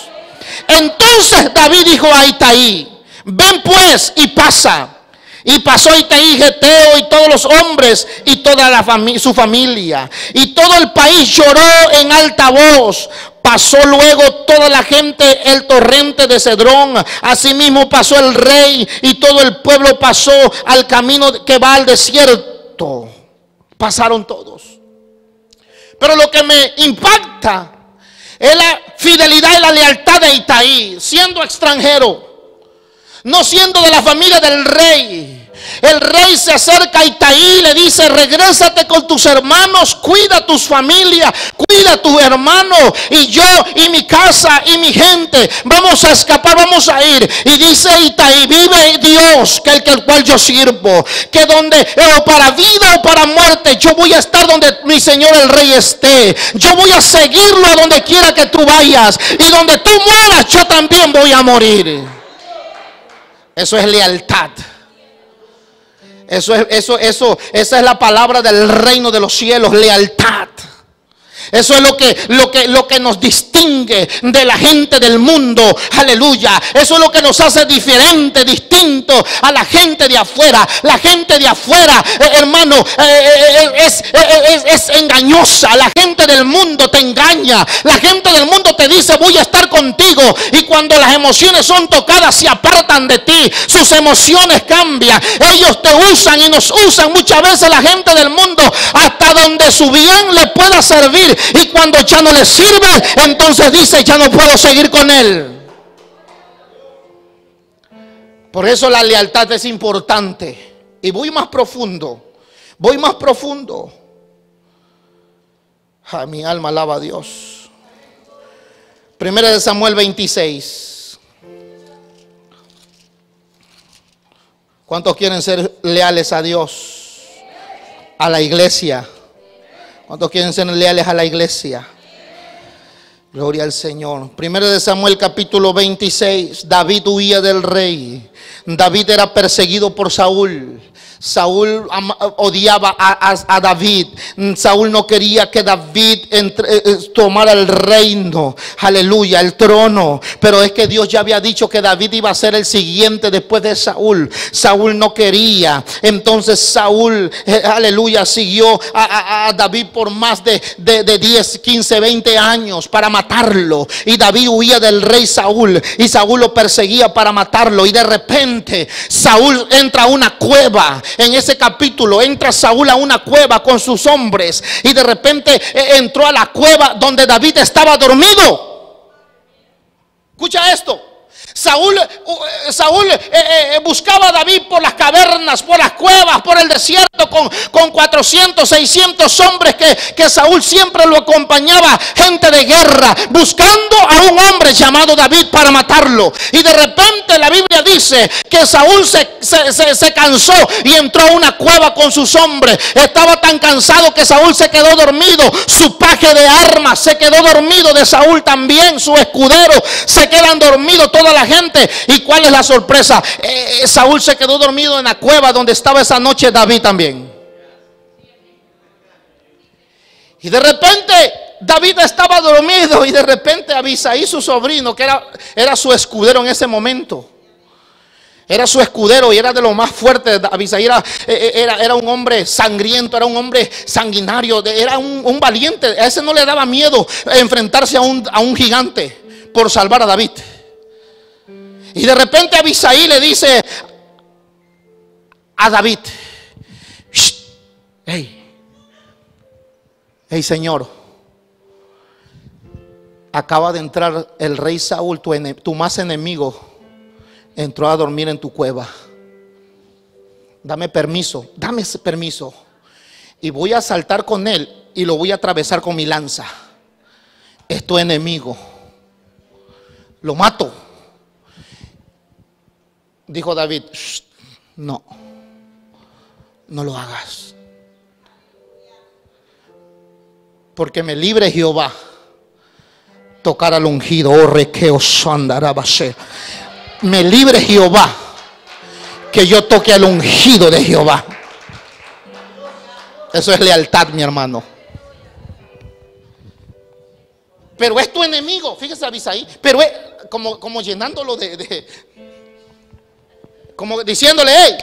Speaker 1: Entonces David dijo a Itaí: ven pues y pasa. Y pasó Itaí Geteo y todos los hombres y toda su familia, y todo el país lloró en alta voz. Pasó luego toda la gente el torrente de Cedrón. Asimismo pasó el rey, y todo el pueblo pasó al camino que va al desierto. Pasaron todos. Pero lo que me impacta es la fidelidad y la lealtad de Itaí, siendo extranjero, no siendo de la familia del rey. El rey se acerca a Itaí y le dice: regrésate con tus hermanos, cuida tus familias, cuida a tus hermanos, y yo y mi casa y mi gente vamos a escapar, vamos a ir. Y dice Itaí: vive Dios, que el cual yo sirvo, que donde o para vida o para muerte, yo voy a estar donde mi señor el rey esté. Yo voy a seguirlo a donde quiera que tú vayas, y donde tú mueras yo también voy a morir. Eso es lealtad. Esa es la palabra del reino de los cielos, lealtad. Eso es lo que nos distingue de la gente del mundo. Aleluya. Eso es lo que nos hace diferente, distinto a la gente de afuera. La gente de afuera, hermano, es engañosa. La gente del mundo te engaña. La gente del mundo te dice: voy a estar contigo. Y cuando las emociones son tocadas, se apartan de ti. Sus emociones cambian. Ellos te usan y nos usan muchas veces la gente del mundo hasta donde su bien le pueda servir. Y cuando ya no le sirve, entonces dice: ya no puedo seguir con él. Por eso la lealtad es importante. Y voy más profundo. Mi alma alaba a Dios. Primera de Samuel 26. ¿Cuántos quieren ser leales a Dios? A la iglesia. ¿Cuántos quieren ser leales a la iglesia? Gloria al Señor. Primero de Samuel capítulo 26. David huía del rey. David era perseguido por Saúl. Saúl odiaba a David. Saúl no quería que David tomara el reino, aleluya, el trono. Pero es que Dios ya había dicho que David iba a ser el siguiente después de Saúl. Saúl no quería. Entonces Saúl, aleluya, siguió a David por más de 10, 15, 20 años para matarlo. Y David huía del rey Saúl. Y Saúl lo perseguía para matarlo. Y de repente Saúl entra a una cueva. En ese capítulo entra Saúl a una cueva con sus hombres. Y de repente entró a la cueva donde David estaba dormido. Escucha esto. Saúl buscaba a David por las cavernas, por las cuevas, por el desierto, con 400, 600 hombres que Saúl siempre lo acompañaba, gente de guerra, buscando a un hombre llamado David para matarlo. Y de repente la Biblia dice que Saúl se cansó y entró a una cueva con sus hombres. Estaba tan cansado que Saúl se quedó dormido. Su paje de armas se quedó dormido de Saúl también. Su escudero se quedan dormidos, toda la gente. ¿Y cuál es la sorpresa? Saúl se quedó dormido en la cueva donde estaba esa noche David también. Y de repente David estaba dormido y de repente Abisai, su sobrino, que era su escudero en ese momento, era su escudero y era de lo más fuerte. Abisai era un hombre sangriento, era un hombre sanguinario, era un valiente. A ese no le daba miedo enfrentarse a un gigante por salvar a David. Y de repente Abisai le dice a David: hey señor, acaba de entrar el rey Saúl, tu más enemigo, entró a dormir en tu cueva. Dame permiso y voy a saltar con él y lo voy a atravesar con mi lanza. Es tu enemigo, lo mato. Dijo David: no lo hagas, porque me libre Jehová tocar al ungido. Me libre Jehová que yo toque al ungido de Jehová. Eso es lealtad, mi hermano. Pero es tu enemigo. Fíjese, Abisai. Pero es como llenándolo como diciéndole: hey,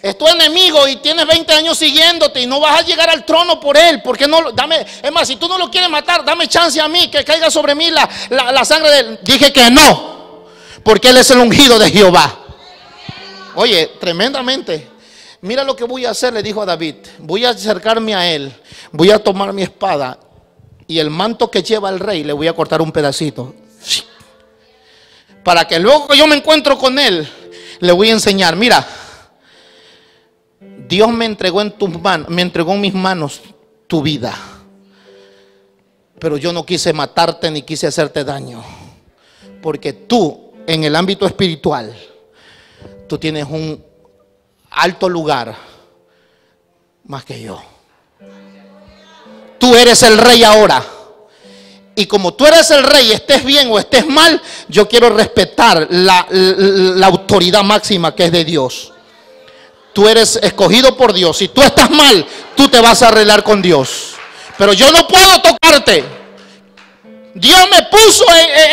Speaker 1: es tu enemigo y tienes 20 años siguiéndote y no vas a llegar al trono por él. Porque no, es más, si tú no lo quieres matar, dame chance a mí, que caiga sobre mí la sangre de él. Dije que no, porque él es el ungido de Jehová. Oye, tremendamente. Mira lo que voy a hacer, le dijo a David. Voy a acercarme a él, voy a tomar mi espada y el manto que lleva el rey le voy a cortar un pedacito, para que luego que yo me encuentro con él, le voy a enseñar: mira, Dios me entregó en tus manos, me entregó en mis manos tu vida, pero yo no quise matarte ni quise hacerte daño, porque tú en el ámbito espiritual tú tienes un alto lugar más que yo. Tú eres el rey ahora. Y como tú eres el rey, estés bien o estés mal, yo quiero respetar la autoridad máxima que es de Dios. Tú eres escogido por Dios. Si tú estás mal, tú te vas a arreglar con Dios. Pero yo no puedo tocarte. Dios me puso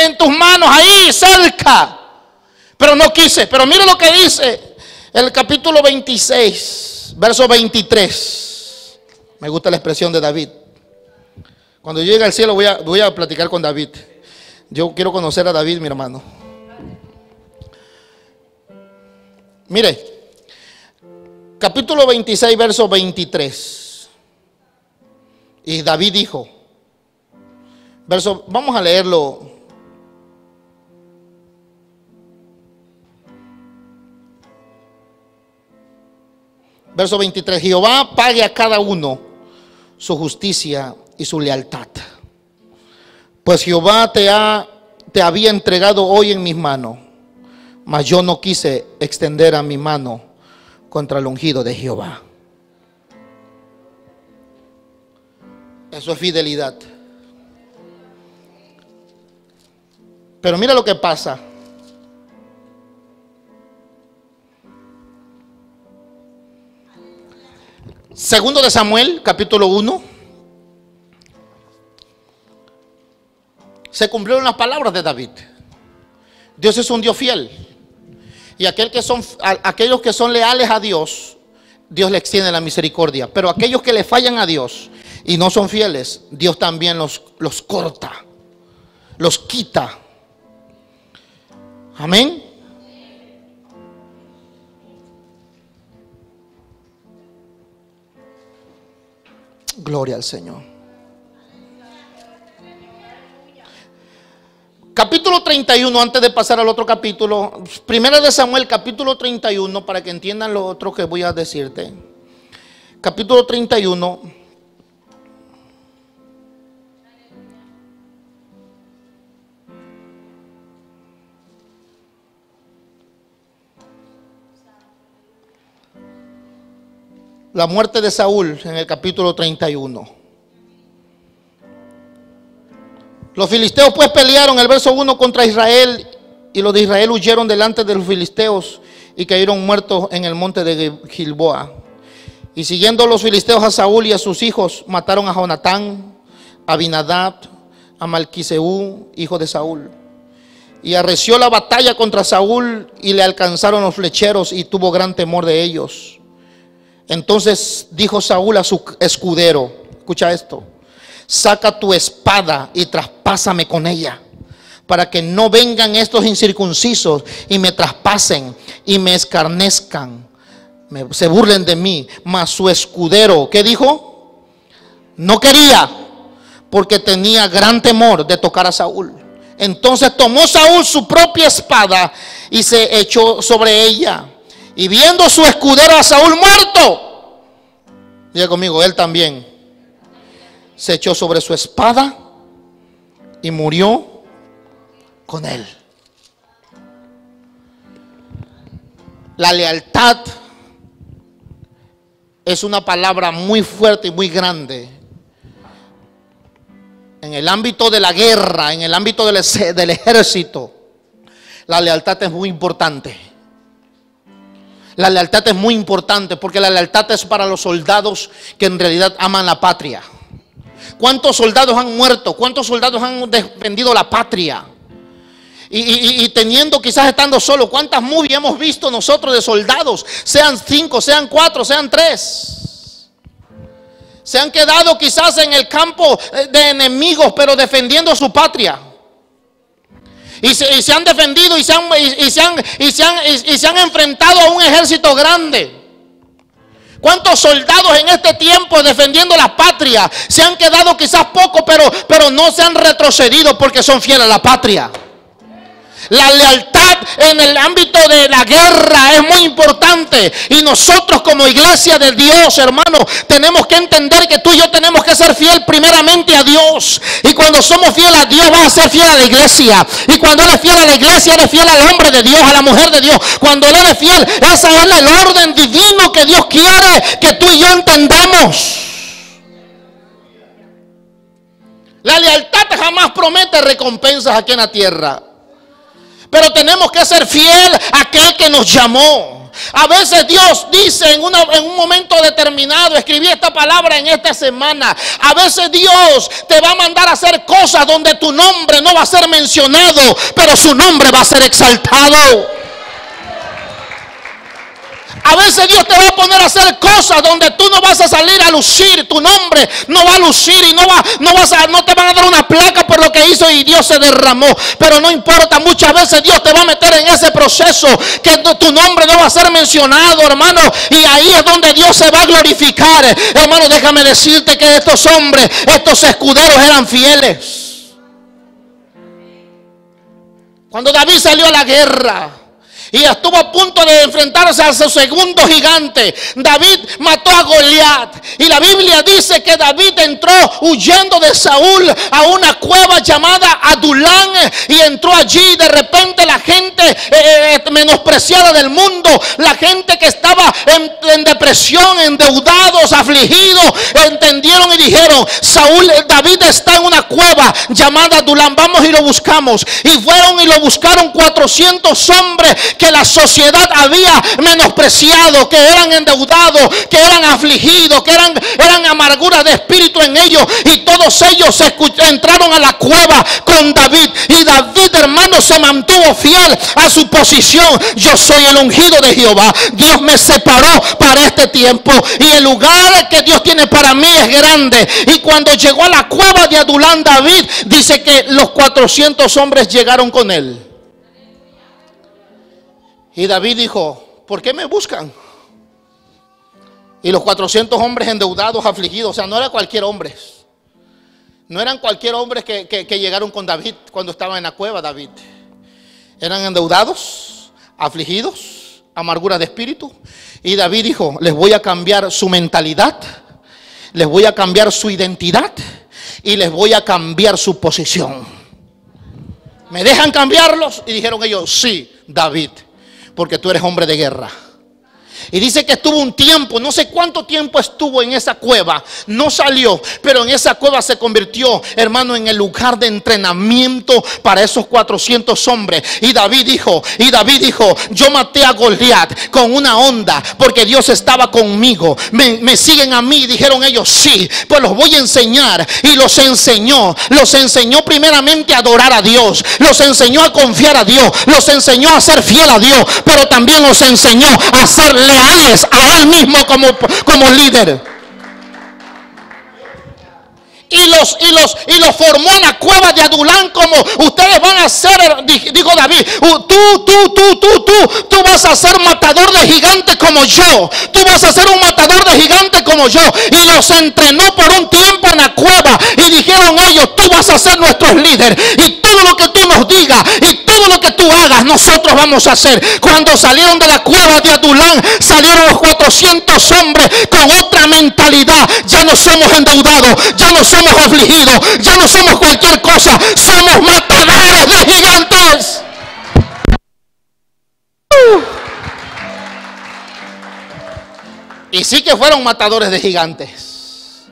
Speaker 1: en tus manos, ahí cerca. Pero no quise. Pero mira lo que dice el capítulo 26, verso 23. Me gusta la expresión de David. Cuando yo llegue al cielo voy a platicar con David. Yo quiero conocer a David, mi hermano. Mire, capítulo 26, verso 23. Y David dijo, vamos a leerlo. Verso 23. Jehová pague a cada uno su justicia y su lealtad. Pues Jehová te había entregado hoy en mis manos, mas yo no quise extender a mi mano contra el ungido de Jehová. Eso es fidelidad. Pero mira lo que pasa. Segundo de Samuel, capítulo 1. Se cumplieron las palabras de David. Dios es un Dios fiel. Y aquellos que son leales a Dios, Dios le extiende la misericordia. Pero aquellos que le fallan a Dios y no son fieles, Dios también los corta, los quita. Amén. Gloria al Señor. Capítulo 31, antes de pasar al otro capítulo, primera de Samuel, capítulo 31, para que entiendan lo otro que voy a decirte. Capítulo 31. La muerte de Saúl en el capítulo 31. Los filisteos pues pelearon, el verso 1, contra Israel, y los de Israel huyeron delante de los filisteos y cayeron muertos en el monte de Gilboa. Y siguiendo los filisteos a Saúl y a sus hijos, mataron a Jonatán, a Abinadab, a Malquiseú, hijo de Saúl. Y arreció la batalla contra Saúl y le alcanzaron los flecheros y tuvo gran temor de ellos. Entonces dijo Saúl a su escudero, escucha esto: saca tu espada y traspásame con ella, para que no vengan estos incircuncisos y me traspasen y me escarnezcan, se burlen de mí. Mas su escudero, ¿qué dijo? No quería, porque tenía gran temor de tocar a Saúl. Entonces tomó Saúl su propia espada y se echó sobre ella. Y viendo su escudero a Saúl muerto, diga conmigo, él también se echó sobre su espada y murió con él. La lealtad es una palabra muy fuerte y muy grande. En el ámbito de la guerra, en el ámbito del ejército, la lealtad es muy importante. La lealtad es muy importante porque la lealtad es para los soldados que en realidad aman la patria. ¿Cuántos soldados han muerto? ¿Cuántos soldados han defendido la patria? Y teniendo, quizás estando solo, ¿cuántas movies hemos visto nosotros de soldados? Sean 5, sean 4, sean 3. Se han quedado quizás en el campo de enemigos, pero defendiendo su patria. Y se han defendido y se han enfrentado a un ejército grande. ¿Cuántos soldados en este tiempo defendiendo la patria se han quedado quizás poco, pero no se han retrocedido porque son fieles a la patria? La lealtad en el ámbito de la guerra es muy importante. Y nosotros como iglesia de Dios, hermano, tenemos que entender que tú y yo tenemos que ser fiel primeramente a Dios. Y cuando somos fieles a Dios, vas a ser fiel a la iglesia. Y cuando eres fiel a la iglesia, eres fiel al hombre de Dios, a la mujer de Dios. Cuando él eres fiel, ese es el orden divino que Dios quiere que tú y yo entendamos. La lealtad jamás promete recompensas aquí en la tierra. Pero tenemos que ser fiel a aquel que nos llamó. A veces Dios dice en un momento determinado, escribí esta palabra en esta semana, a veces Dios te va a mandar a hacer cosas donde tu nombre no va a ser mencionado, pero su nombre va a ser exaltado. A veces Dios te va a poner a hacer cosas donde tú no vas a salir a lucir, tu nombre no va a lucir y no te van a dar una placa por lo que hizo y Dios se derramó. Pero no importa, muchas veces Dios te va a meter en ese proceso que tu nombre no va a ser mencionado, hermano, y ahí es donde Dios se va a glorificar. Hermano, déjame decirte que estos hombres, estos escuderos eran fieles. Cuando David salió a la guerra y estuvo a punto de enfrentarse a su segundo gigante, David mató a Goliat. Y la Biblia dice que David entró huyendo de Saúl a una cueva llamada Adulán. Y entró allí. De repente la gente menospreciada del mundo, la gente que estaba en depresión, endeudados, afligidos, entendieron y dijeron: David está en una cueva llamada Adulán, vamos y lo buscamos. Y fueron y lo buscaron 400 hombres que la sociedad había menospreciado, que eran endeudados, que eran afligidos, que eran amarguras de espíritu en ellos, y todos ellos entraron a la cueva con David. Y David, hermano, se mantuvo fiel a su posición. Yo soy el ungido de Jehová, Dios me separó para este tiempo y el lugar que Dios tiene para mí es grande. Y cuando llegó a la cueva de Adulán, David dice que los 400 hombres llegaron con él. Y David dijo: ¿por qué me buscan? Y los 400 hombres endeudados, afligidos, o sea, no era cualquier hombre. No eran cualquier hombre que llegaron con David cuando estaba en la cueva. David, eran endeudados, afligidos, amargura de espíritu. Y David dijo: les voy a cambiar su mentalidad, les voy a cambiar su identidad y les voy a cambiar su posición. ¿Me dejan cambiarlos? Y dijeron ellos: sí, David, porque tú eres hombre de guerra. Y dice que estuvo un tiempo, no sé cuánto tiempo estuvo en esa cueva, no salió, pero en esa cueva se convirtió, hermano, en el lugar de entrenamiento para esos 400 hombres. Y David dijo: yo maté a Goliat con una onda porque Dios estaba conmigo. Me siguen a mí. Dijeron ellos: sí, pues los voy a enseñar. Y los enseñó primeramente a adorar a Dios, los enseñó a confiar a Dios, los enseñó a ser fiel a Dios, pero también los enseñó a ser leales a él mismo como líder. Y los formó en la cueva de Adulán, como ustedes van a ser, dijo David: tú vas a ser matador de gigantes como yo, tú vas a ser un matador de gigantes como yo. Y los entrenó por un tiempo en la cueva, y dijeron ellos: tú vas a ser nuestro líder, y todo lo que tú nos digas y todo lo que tú hagas, nosotros vamos a hacer. Cuando salieron de la cueva de Adulán, salieron los 400 hombres con otra mentalidad. Ya no somos endeudados, ya no somos afligidos, ya no somos cualquier cosa, somos matadores de gigantes. Y sí que fueron matadores de gigantes,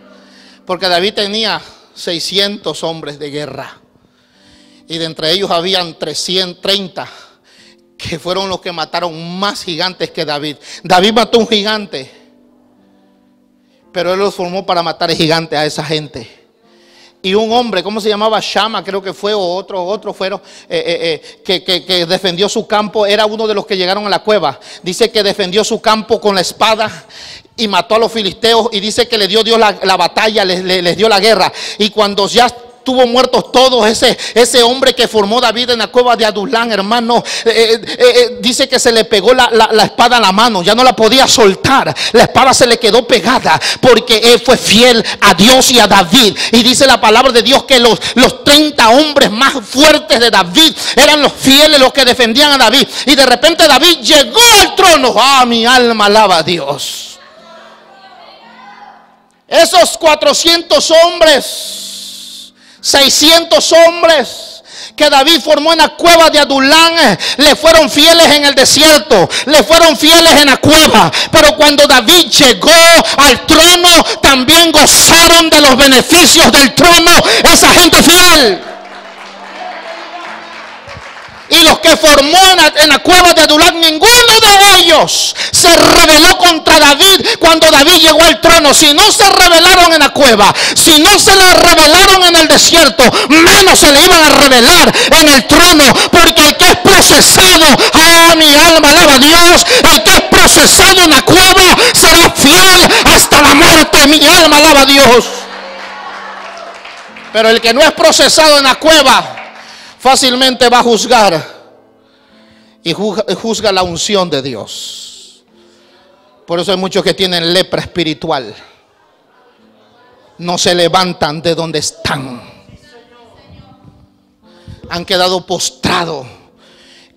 Speaker 1: porque David tenía 600 hombres de guerra, y de entre ellos habían 330 que fueron los que mataron más gigantes que David. David mató un gigante, pero él los formó para matar gigantes a esa gente. Y un hombre, ¿cómo se llamaba? Shama, creo que fue, o otro fueron, que defendió su campo. Era uno de los que llegaron a la cueva. Dice que defendió su campo con la espada y mató a los filisteos. Y dice que le dio Dios la batalla, les dio la guerra. Y cuando ya estuvo muertos todos, ese hombre que formó David en la cueva de Adulán, hermano, dice que se le pegó la espada a la mano, ya no la podía soltar. La espada se le quedó pegada porque él fue fiel a Dios y a David. Y dice la palabra de Dios que los 30 hombres más fuertes de David eran los fieles, los que defendían a David. Y de repente David llegó al trono. Mi alma alaba a Dios. Esos 400 hombres, 600 hombres que David formó en la cueva de Adulán, le fueron fieles en el desierto, le fueron fieles en la cueva. Pero cuando David llegó al trono, también gozaron de los beneficios del trono esa gente fiel. Y los que formó en la cueva de Adulam, ninguno de ellos se rebeló contra David cuando David llegó al trono. Si no se rebelaron en la cueva, si no se le rebelaron en el desierto, menos se le iban a rebelar en el trono. Porque el que es procesado, mi alma alaba a Dios, el que es procesado en la cueva será fiel hasta la muerte. Mi alma alaba a Dios. Pero el que no es procesado en la cueva fácilmente va a juzgar, y juzga la unción de Dios. Por eso hay muchos que tienen lepra espiritual, no se levantan de donde están, han quedado postrados.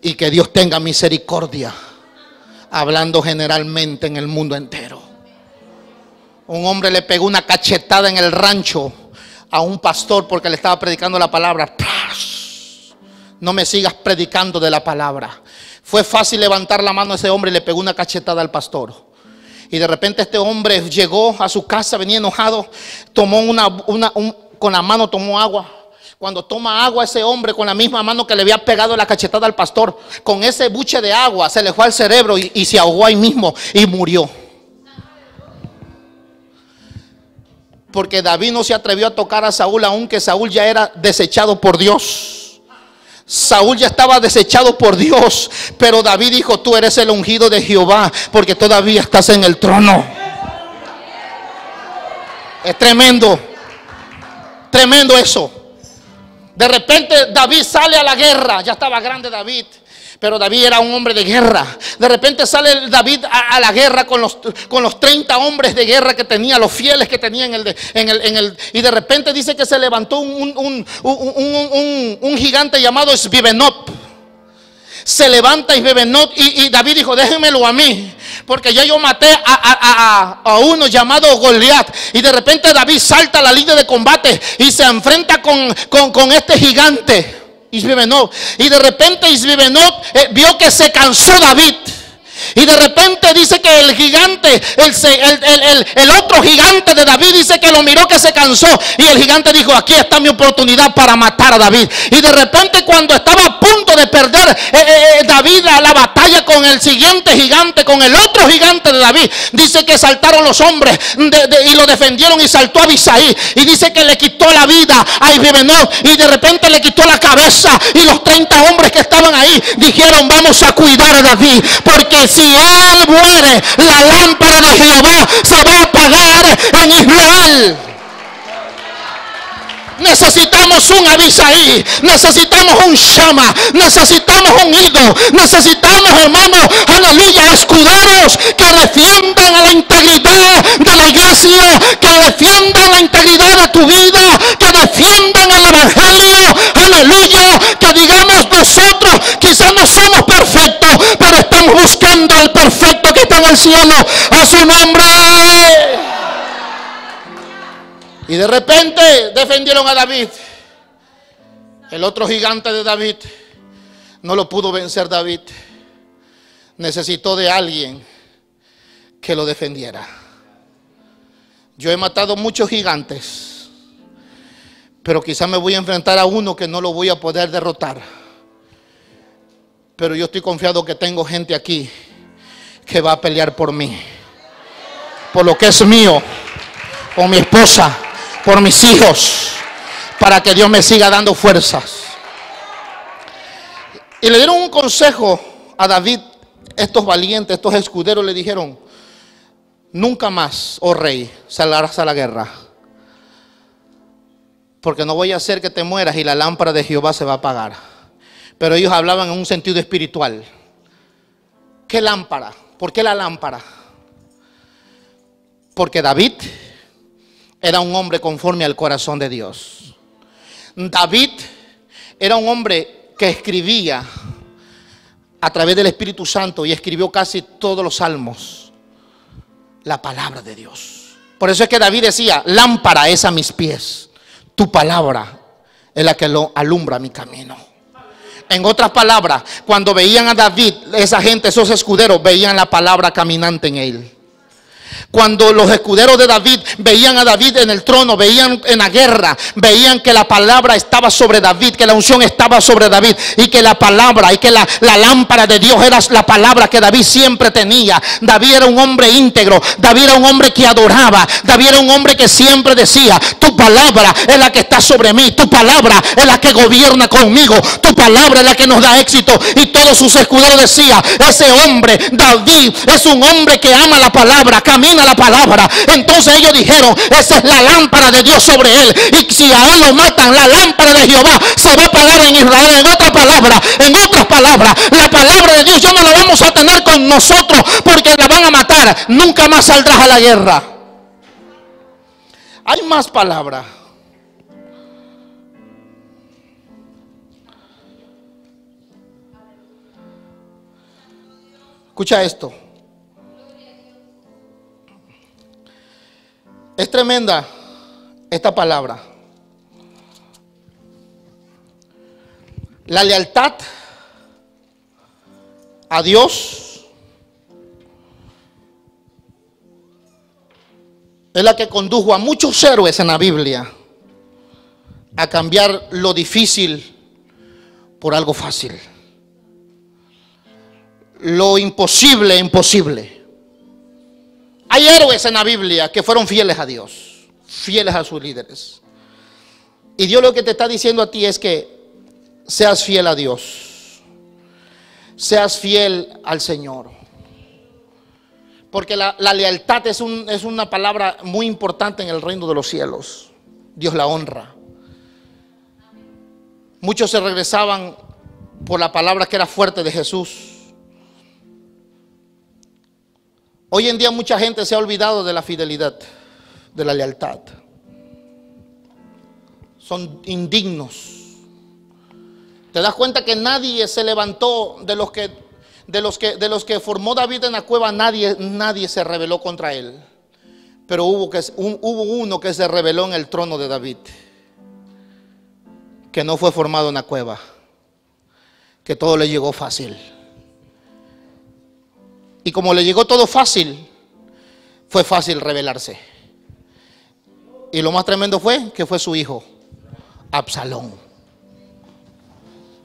Speaker 1: Y que Dios tenga misericordia, hablando generalmente en el mundo entero. Un hombre le pegó una cachetada en el rancho a un pastor porque le estaba predicando la palabra. No me sigas predicando de la palabra. Fue fácil levantar la mano a ese hombre y le pegó una cachetada al pastor. Y de repente este hombre llegó a su casa, venía enojado, tomó con la mano tomó agua. Cuando toma agua ese hombre, con la misma mano que le había pegado la cachetada al pastor, con ese buche de agua se le fue al cerebro y se ahogó ahí mismo y murió. Porque David no se atrevió a tocar a Saúl, aunque Saúl ya era desechado por Dios. Saúl ya estaba desechado por Dios, pero David dijo: tú eres el ungido de Jehová, porque todavía estás en el trono. Es tremendo, tremendo eso. De repente David sale a la guerra. Ya estaba grande David, pero David era un hombre de guerra. De repente sale David a la guerra con los 30 hombres de guerra que tenía, los fieles que tenía y de repente dice que se levantó un gigante llamado Isbibenot. Se levanta Isbibenot y David dijo: déjenmelo a mí, porque ya yo maté a uno llamado Goliat. Y de repente David salta a la línea de combate y se enfrenta con este gigante Isbibenot. Y de repente Isbibenot vio que se cansó David. Y de repente dice que el gigante, el otro gigante de David, dice que lo miró, que se cansó. Y el gigante dijo: aquí está mi oportunidad para matar a David. Y de repente, cuando estaba a punto de perder David la batalla con el siguiente gigante, con el otro gigante de David, dice que saltaron los hombres y lo defendieron, y saltó Abisai. Y dice que le quitó la vida a Isbibenot, y de repente le quitó la cabeza. Y los 30 hombres que estaban ahí dijeron: vamos a cuidar a David, porque si él muere, la lámpara de Jehová se va a apagar en Israel. Necesitamos un Abisai, necesitamos un Shama, necesitamos un Ido, necesitamos, hermanos, aleluya, escuderos que defiendan a la integridad de la iglesia, que defiendan la integridad de tu vida, que defiendan el evangelio, aleluya. Que digamos: nosotros quizás no somos perfectos, pero estamos buscando al perfecto que está en el cielo. A su nombre. Y de repente defendieron a David. El otro gigante de David no lo pudo vencer. David necesitó de alguien que lo defendiera. Yo he matado muchos gigantes, pero quizás me voy a enfrentar a uno que no lo voy a poder derrotar. Pero yo estoy confiado que tengo gente aquí que va a pelear por mí, por lo que es mío, por mi esposa, por mis hijos, para que Dios me siga dando fuerzas. Y le dieron un consejo a David. Estos valientes, estos escuderos le dijeron: nunca más, oh rey, saldrás a la guerra, porque no voy a hacer que te mueras y la lámpara de Jehová se va a apagar. Pero ellos hablaban en un sentido espiritual. ¿Qué lámpara? ¿Por qué la lámpara? Porque David era un hombre conforme al corazón de Dios. David era un hombre que escribía a través del Espíritu Santo, y escribió casi todos los salmos, la palabra de Dios. Por eso es que David decía: lámpara es a mis pies, tu palabra es la que lo alumbra mi camino. En otras palabras, cuando veían a David, esa gente, esos escuderos, veían la palabra caminante en él. Cuando los escuderos de David veían a David en el trono, veían en la guerra, veían que la palabra estaba sobre David, que la unción estaba sobre David, y que la palabra, y que la lámpara de Dios era la palabra que David siempre tenía. David era un hombre íntegro, David era un hombre que adoraba, David era un hombre que siempre decía: tu palabra es la que está sobre mí, tu palabra es la que gobierna conmigo, tu palabra es la que nos da éxito. Y todos sus escuderos decían: ese hombre, David, es un hombre que ama la palabra, camina la palabra. Entonces ellos dijeron: esa es la lámpara de Dios sobre él, y si a él lo matan, la lámpara de Jehová se va a apagar en Israel. En otras palabras, la palabra de Dios ya no la vamos a tener con nosotros, porque la van a matar. Nunca más saldrás a la guerra. Hay más palabra. Escucha esto. Es tremenda esta palabra. La lealtad a Dios es la que condujo a muchos héroes en la Biblia a cambiar lo difícil por algo fácil, lo imposible imposible. Hay héroes en la Biblia que fueron fieles a Dios, fieles a sus líderes. Y Dios lo que te está diciendo a ti es que seas fiel a Dios, seas fiel al Señor. Porque la lealtad es una palabra muy importante en el reino de los cielos. Dios la honra. Muchos se regresaban por la palabra que era fuerte de Jesús. Hoy en día mucha gente se ha olvidado de la fidelidad, de la lealtad. Son indignos. ¿Te das cuenta que nadie se levantó de los que formó David en la cueva? Nadie se rebeló contra él. Pero hubo uno que se rebeló en el trono de David, que no fue formado en la cueva, que todo le llegó fácil. Y como le llegó todo fácil, fue fácil rebelarse. Y lo más tremendo fue que fue su hijo, Absalón.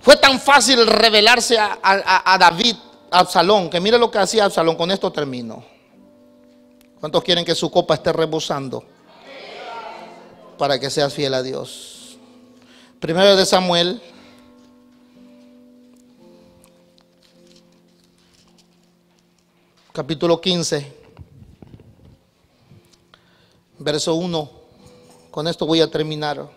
Speaker 1: Fue tan fácil rebelarse a David, a Absalón, que mire lo que hacía Absalón. Con esto termino. ¿Cuántos quieren que su copa esté rebosando para que seas fiel a Dios? Primero de Samuel, capítulo 15, verso 1. Con esto voy a terminar.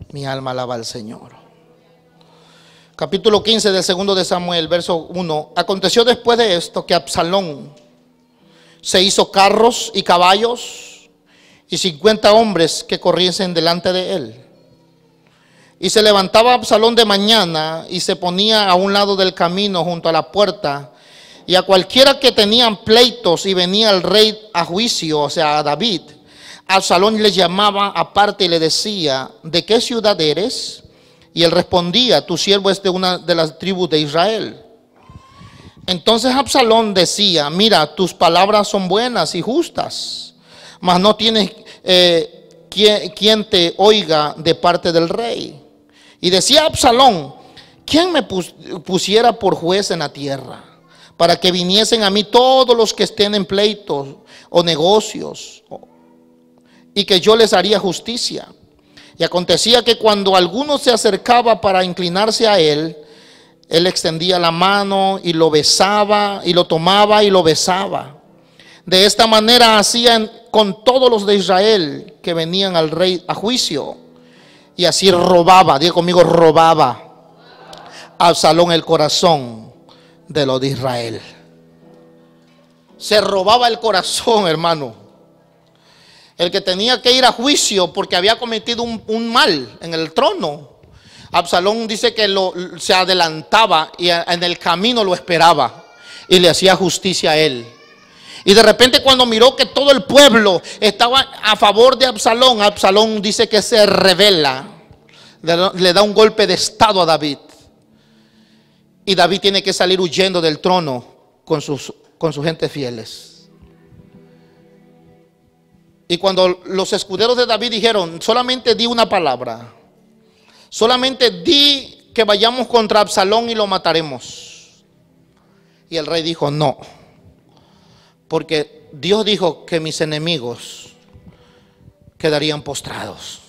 Speaker 1: Mi alma alaba al Señor. Capítulo 15 del segundo de Samuel, verso 1. Aconteció después de esto que Absalón se hizo carros y caballos y 50 hombres que corriesen delante de él. Y se levantaba Absalón de mañana y se ponía a un lado del camino junto a la puerta, y a cualquiera que tenían pleitos y venía el rey a juicio, o sea, a David, Absalón le llamaba aparte y le decía: ¿de qué ciudad eres? Y él respondía: tu siervo es de una de las tribus de Israel. Entonces Absalón decía: mira, tus palabras son buenas y justas, mas no tienes quien te oiga de parte del rey. Y decía Absalón: ¿quién me pusiera por juez en la tierra, para que viniesen a mí todos los que estén en pleitos o negocios, y que yo les haría justicia? Y acontecía que cuando alguno se acercaba para inclinarse a él, él extendía la mano y lo besaba, y lo tomaba y lo besaba. De esta manera hacían con todos los de Israel que venían al rey a juicio. Y así robaba, diga conmigo, robaba Absalón el corazón de los de Israel. Se robaba el corazón, hermano. El que tenía que ir a juicio porque había cometido un mal en el trono, Absalón dice que se adelantaba y en el camino lo esperaba y le hacía justicia a él. Y de repente, cuando miró que todo el pueblo estaba a favor de Absalón, Absalón dice que se rebela. le da un golpe de estado a David. Y David tiene que salir huyendo del trono con sus gente fieles. Y cuando los escuderos de David dijeron, solamente di una palabra, solamente di que vayamos contra Absalón y lo mataremos. Y el rey dijo, no, porque Dios dijo que mis enemigos quedarían postrados.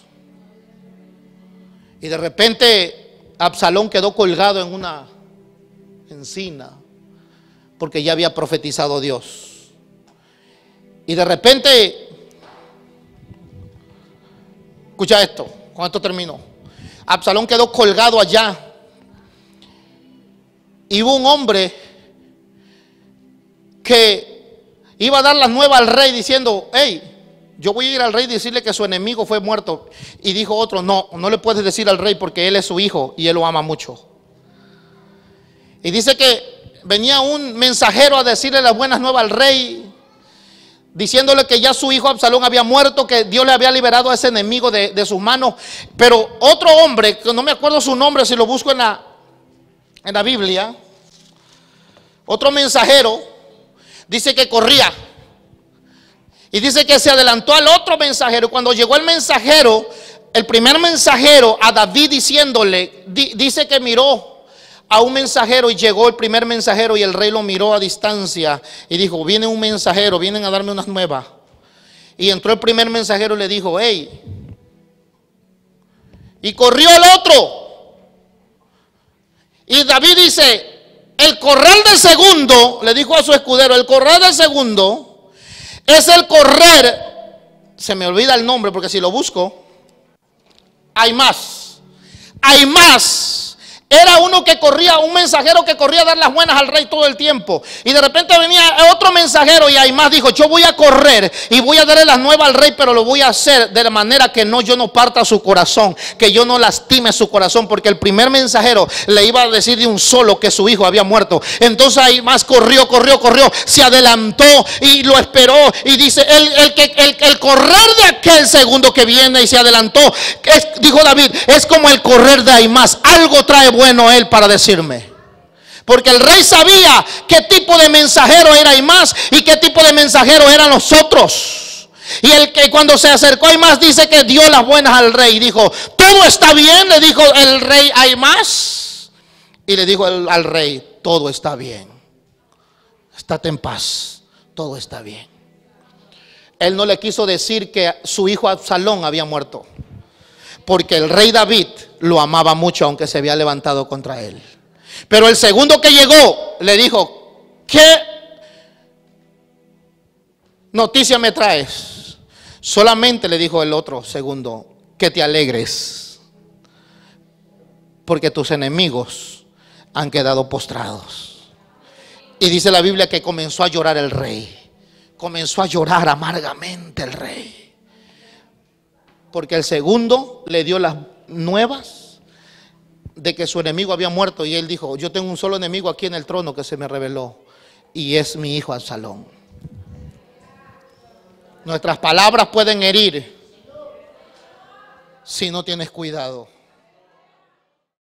Speaker 1: Y de repente Absalón quedó colgado en una encina, porque ya había profetizado Dios. Y de repente, escucha esto, con esto termino. Absalón quedó colgado allá. Y hubo un hombre que iba a dar la nueva al rey diciendo, hey, yo voy a ir al rey y decirle que su enemigo fue muerto. Y dijo otro, no, no le puedes decir al rey porque él es su hijo y él lo ama mucho. Y dice que venía un mensajero a decirle las buenas nuevas al rey, diciéndole que ya su hijo Absalón había muerto, que Dios le había liberado a ese enemigo de sus manos. Pero otro hombre, que no me acuerdo su nombre, si lo busco en la Biblia, otro mensajero, dice que corría. Y dice que se adelantó al otro mensajero. Cuando llegó el mensajero, el primer mensajero a David diciéndole, dice que miró a un mensajero y llegó el primer mensajero y el rey lo miró a distancia y dijo, viene un mensajero, vienen a darme unas nuevas. Y entró el primer mensajero y le dijo, hey. Y corrió el otro. Y David dice, el correr del segundo, le dijo a su escudero, el correr del segundo es el correr, se me olvida el nombre porque si lo busco, hay más. Era uno que corría, un mensajero que corría a dar las buenas al rey todo el tiempo. Y de repente venía otro mensajero y Aimás dijo, yo voy a correr y voy a darle las nuevas al rey, pero lo voy a hacer de la manera que yo no parta su corazón, que yo no lastime su corazón, porque el primer mensajero le iba a decir de un solo que su hijo había muerto. Entonces Aimás corrió, se adelantó y lo esperó. Y dice, el correr de aquel segundo que viene y se adelantó, dijo David, es como el correr de Aimás. Algo trae bueno él para decirme, porque el rey sabía qué tipo de mensajero era Aimás y qué tipo de mensajero eran los otros. Y el que cuando se acercó a Aimás dice que dio las buenas al rey y dijo, todo está bien, le dijo el rey a Aimás, y le dijo al rey, todo está bien, estate en paz, todo está bien. Él no le quiso decir que su hijo Absalón había muerto, porque el rey David lo amaba mucho, aunque se había levantado contra él. Pero el segundo que llegó le dijo, ¿qué noticia me traes? Solamente le dijo el otro segundo, que te alegres, porque tus enemigos han quedado postrados. Y dice la Biblia que comenzó a llorar el rey, comenzó a llorar amargamente el rey, porque el segundo le dio las nuevas de que su enemigo había muerto. Y él dijo, yo tengo un solo enemigo aquí en el trono que se me reveló, y es mi hijo Absalón. Nuestras palabras pueden herir si no tienes cuidado.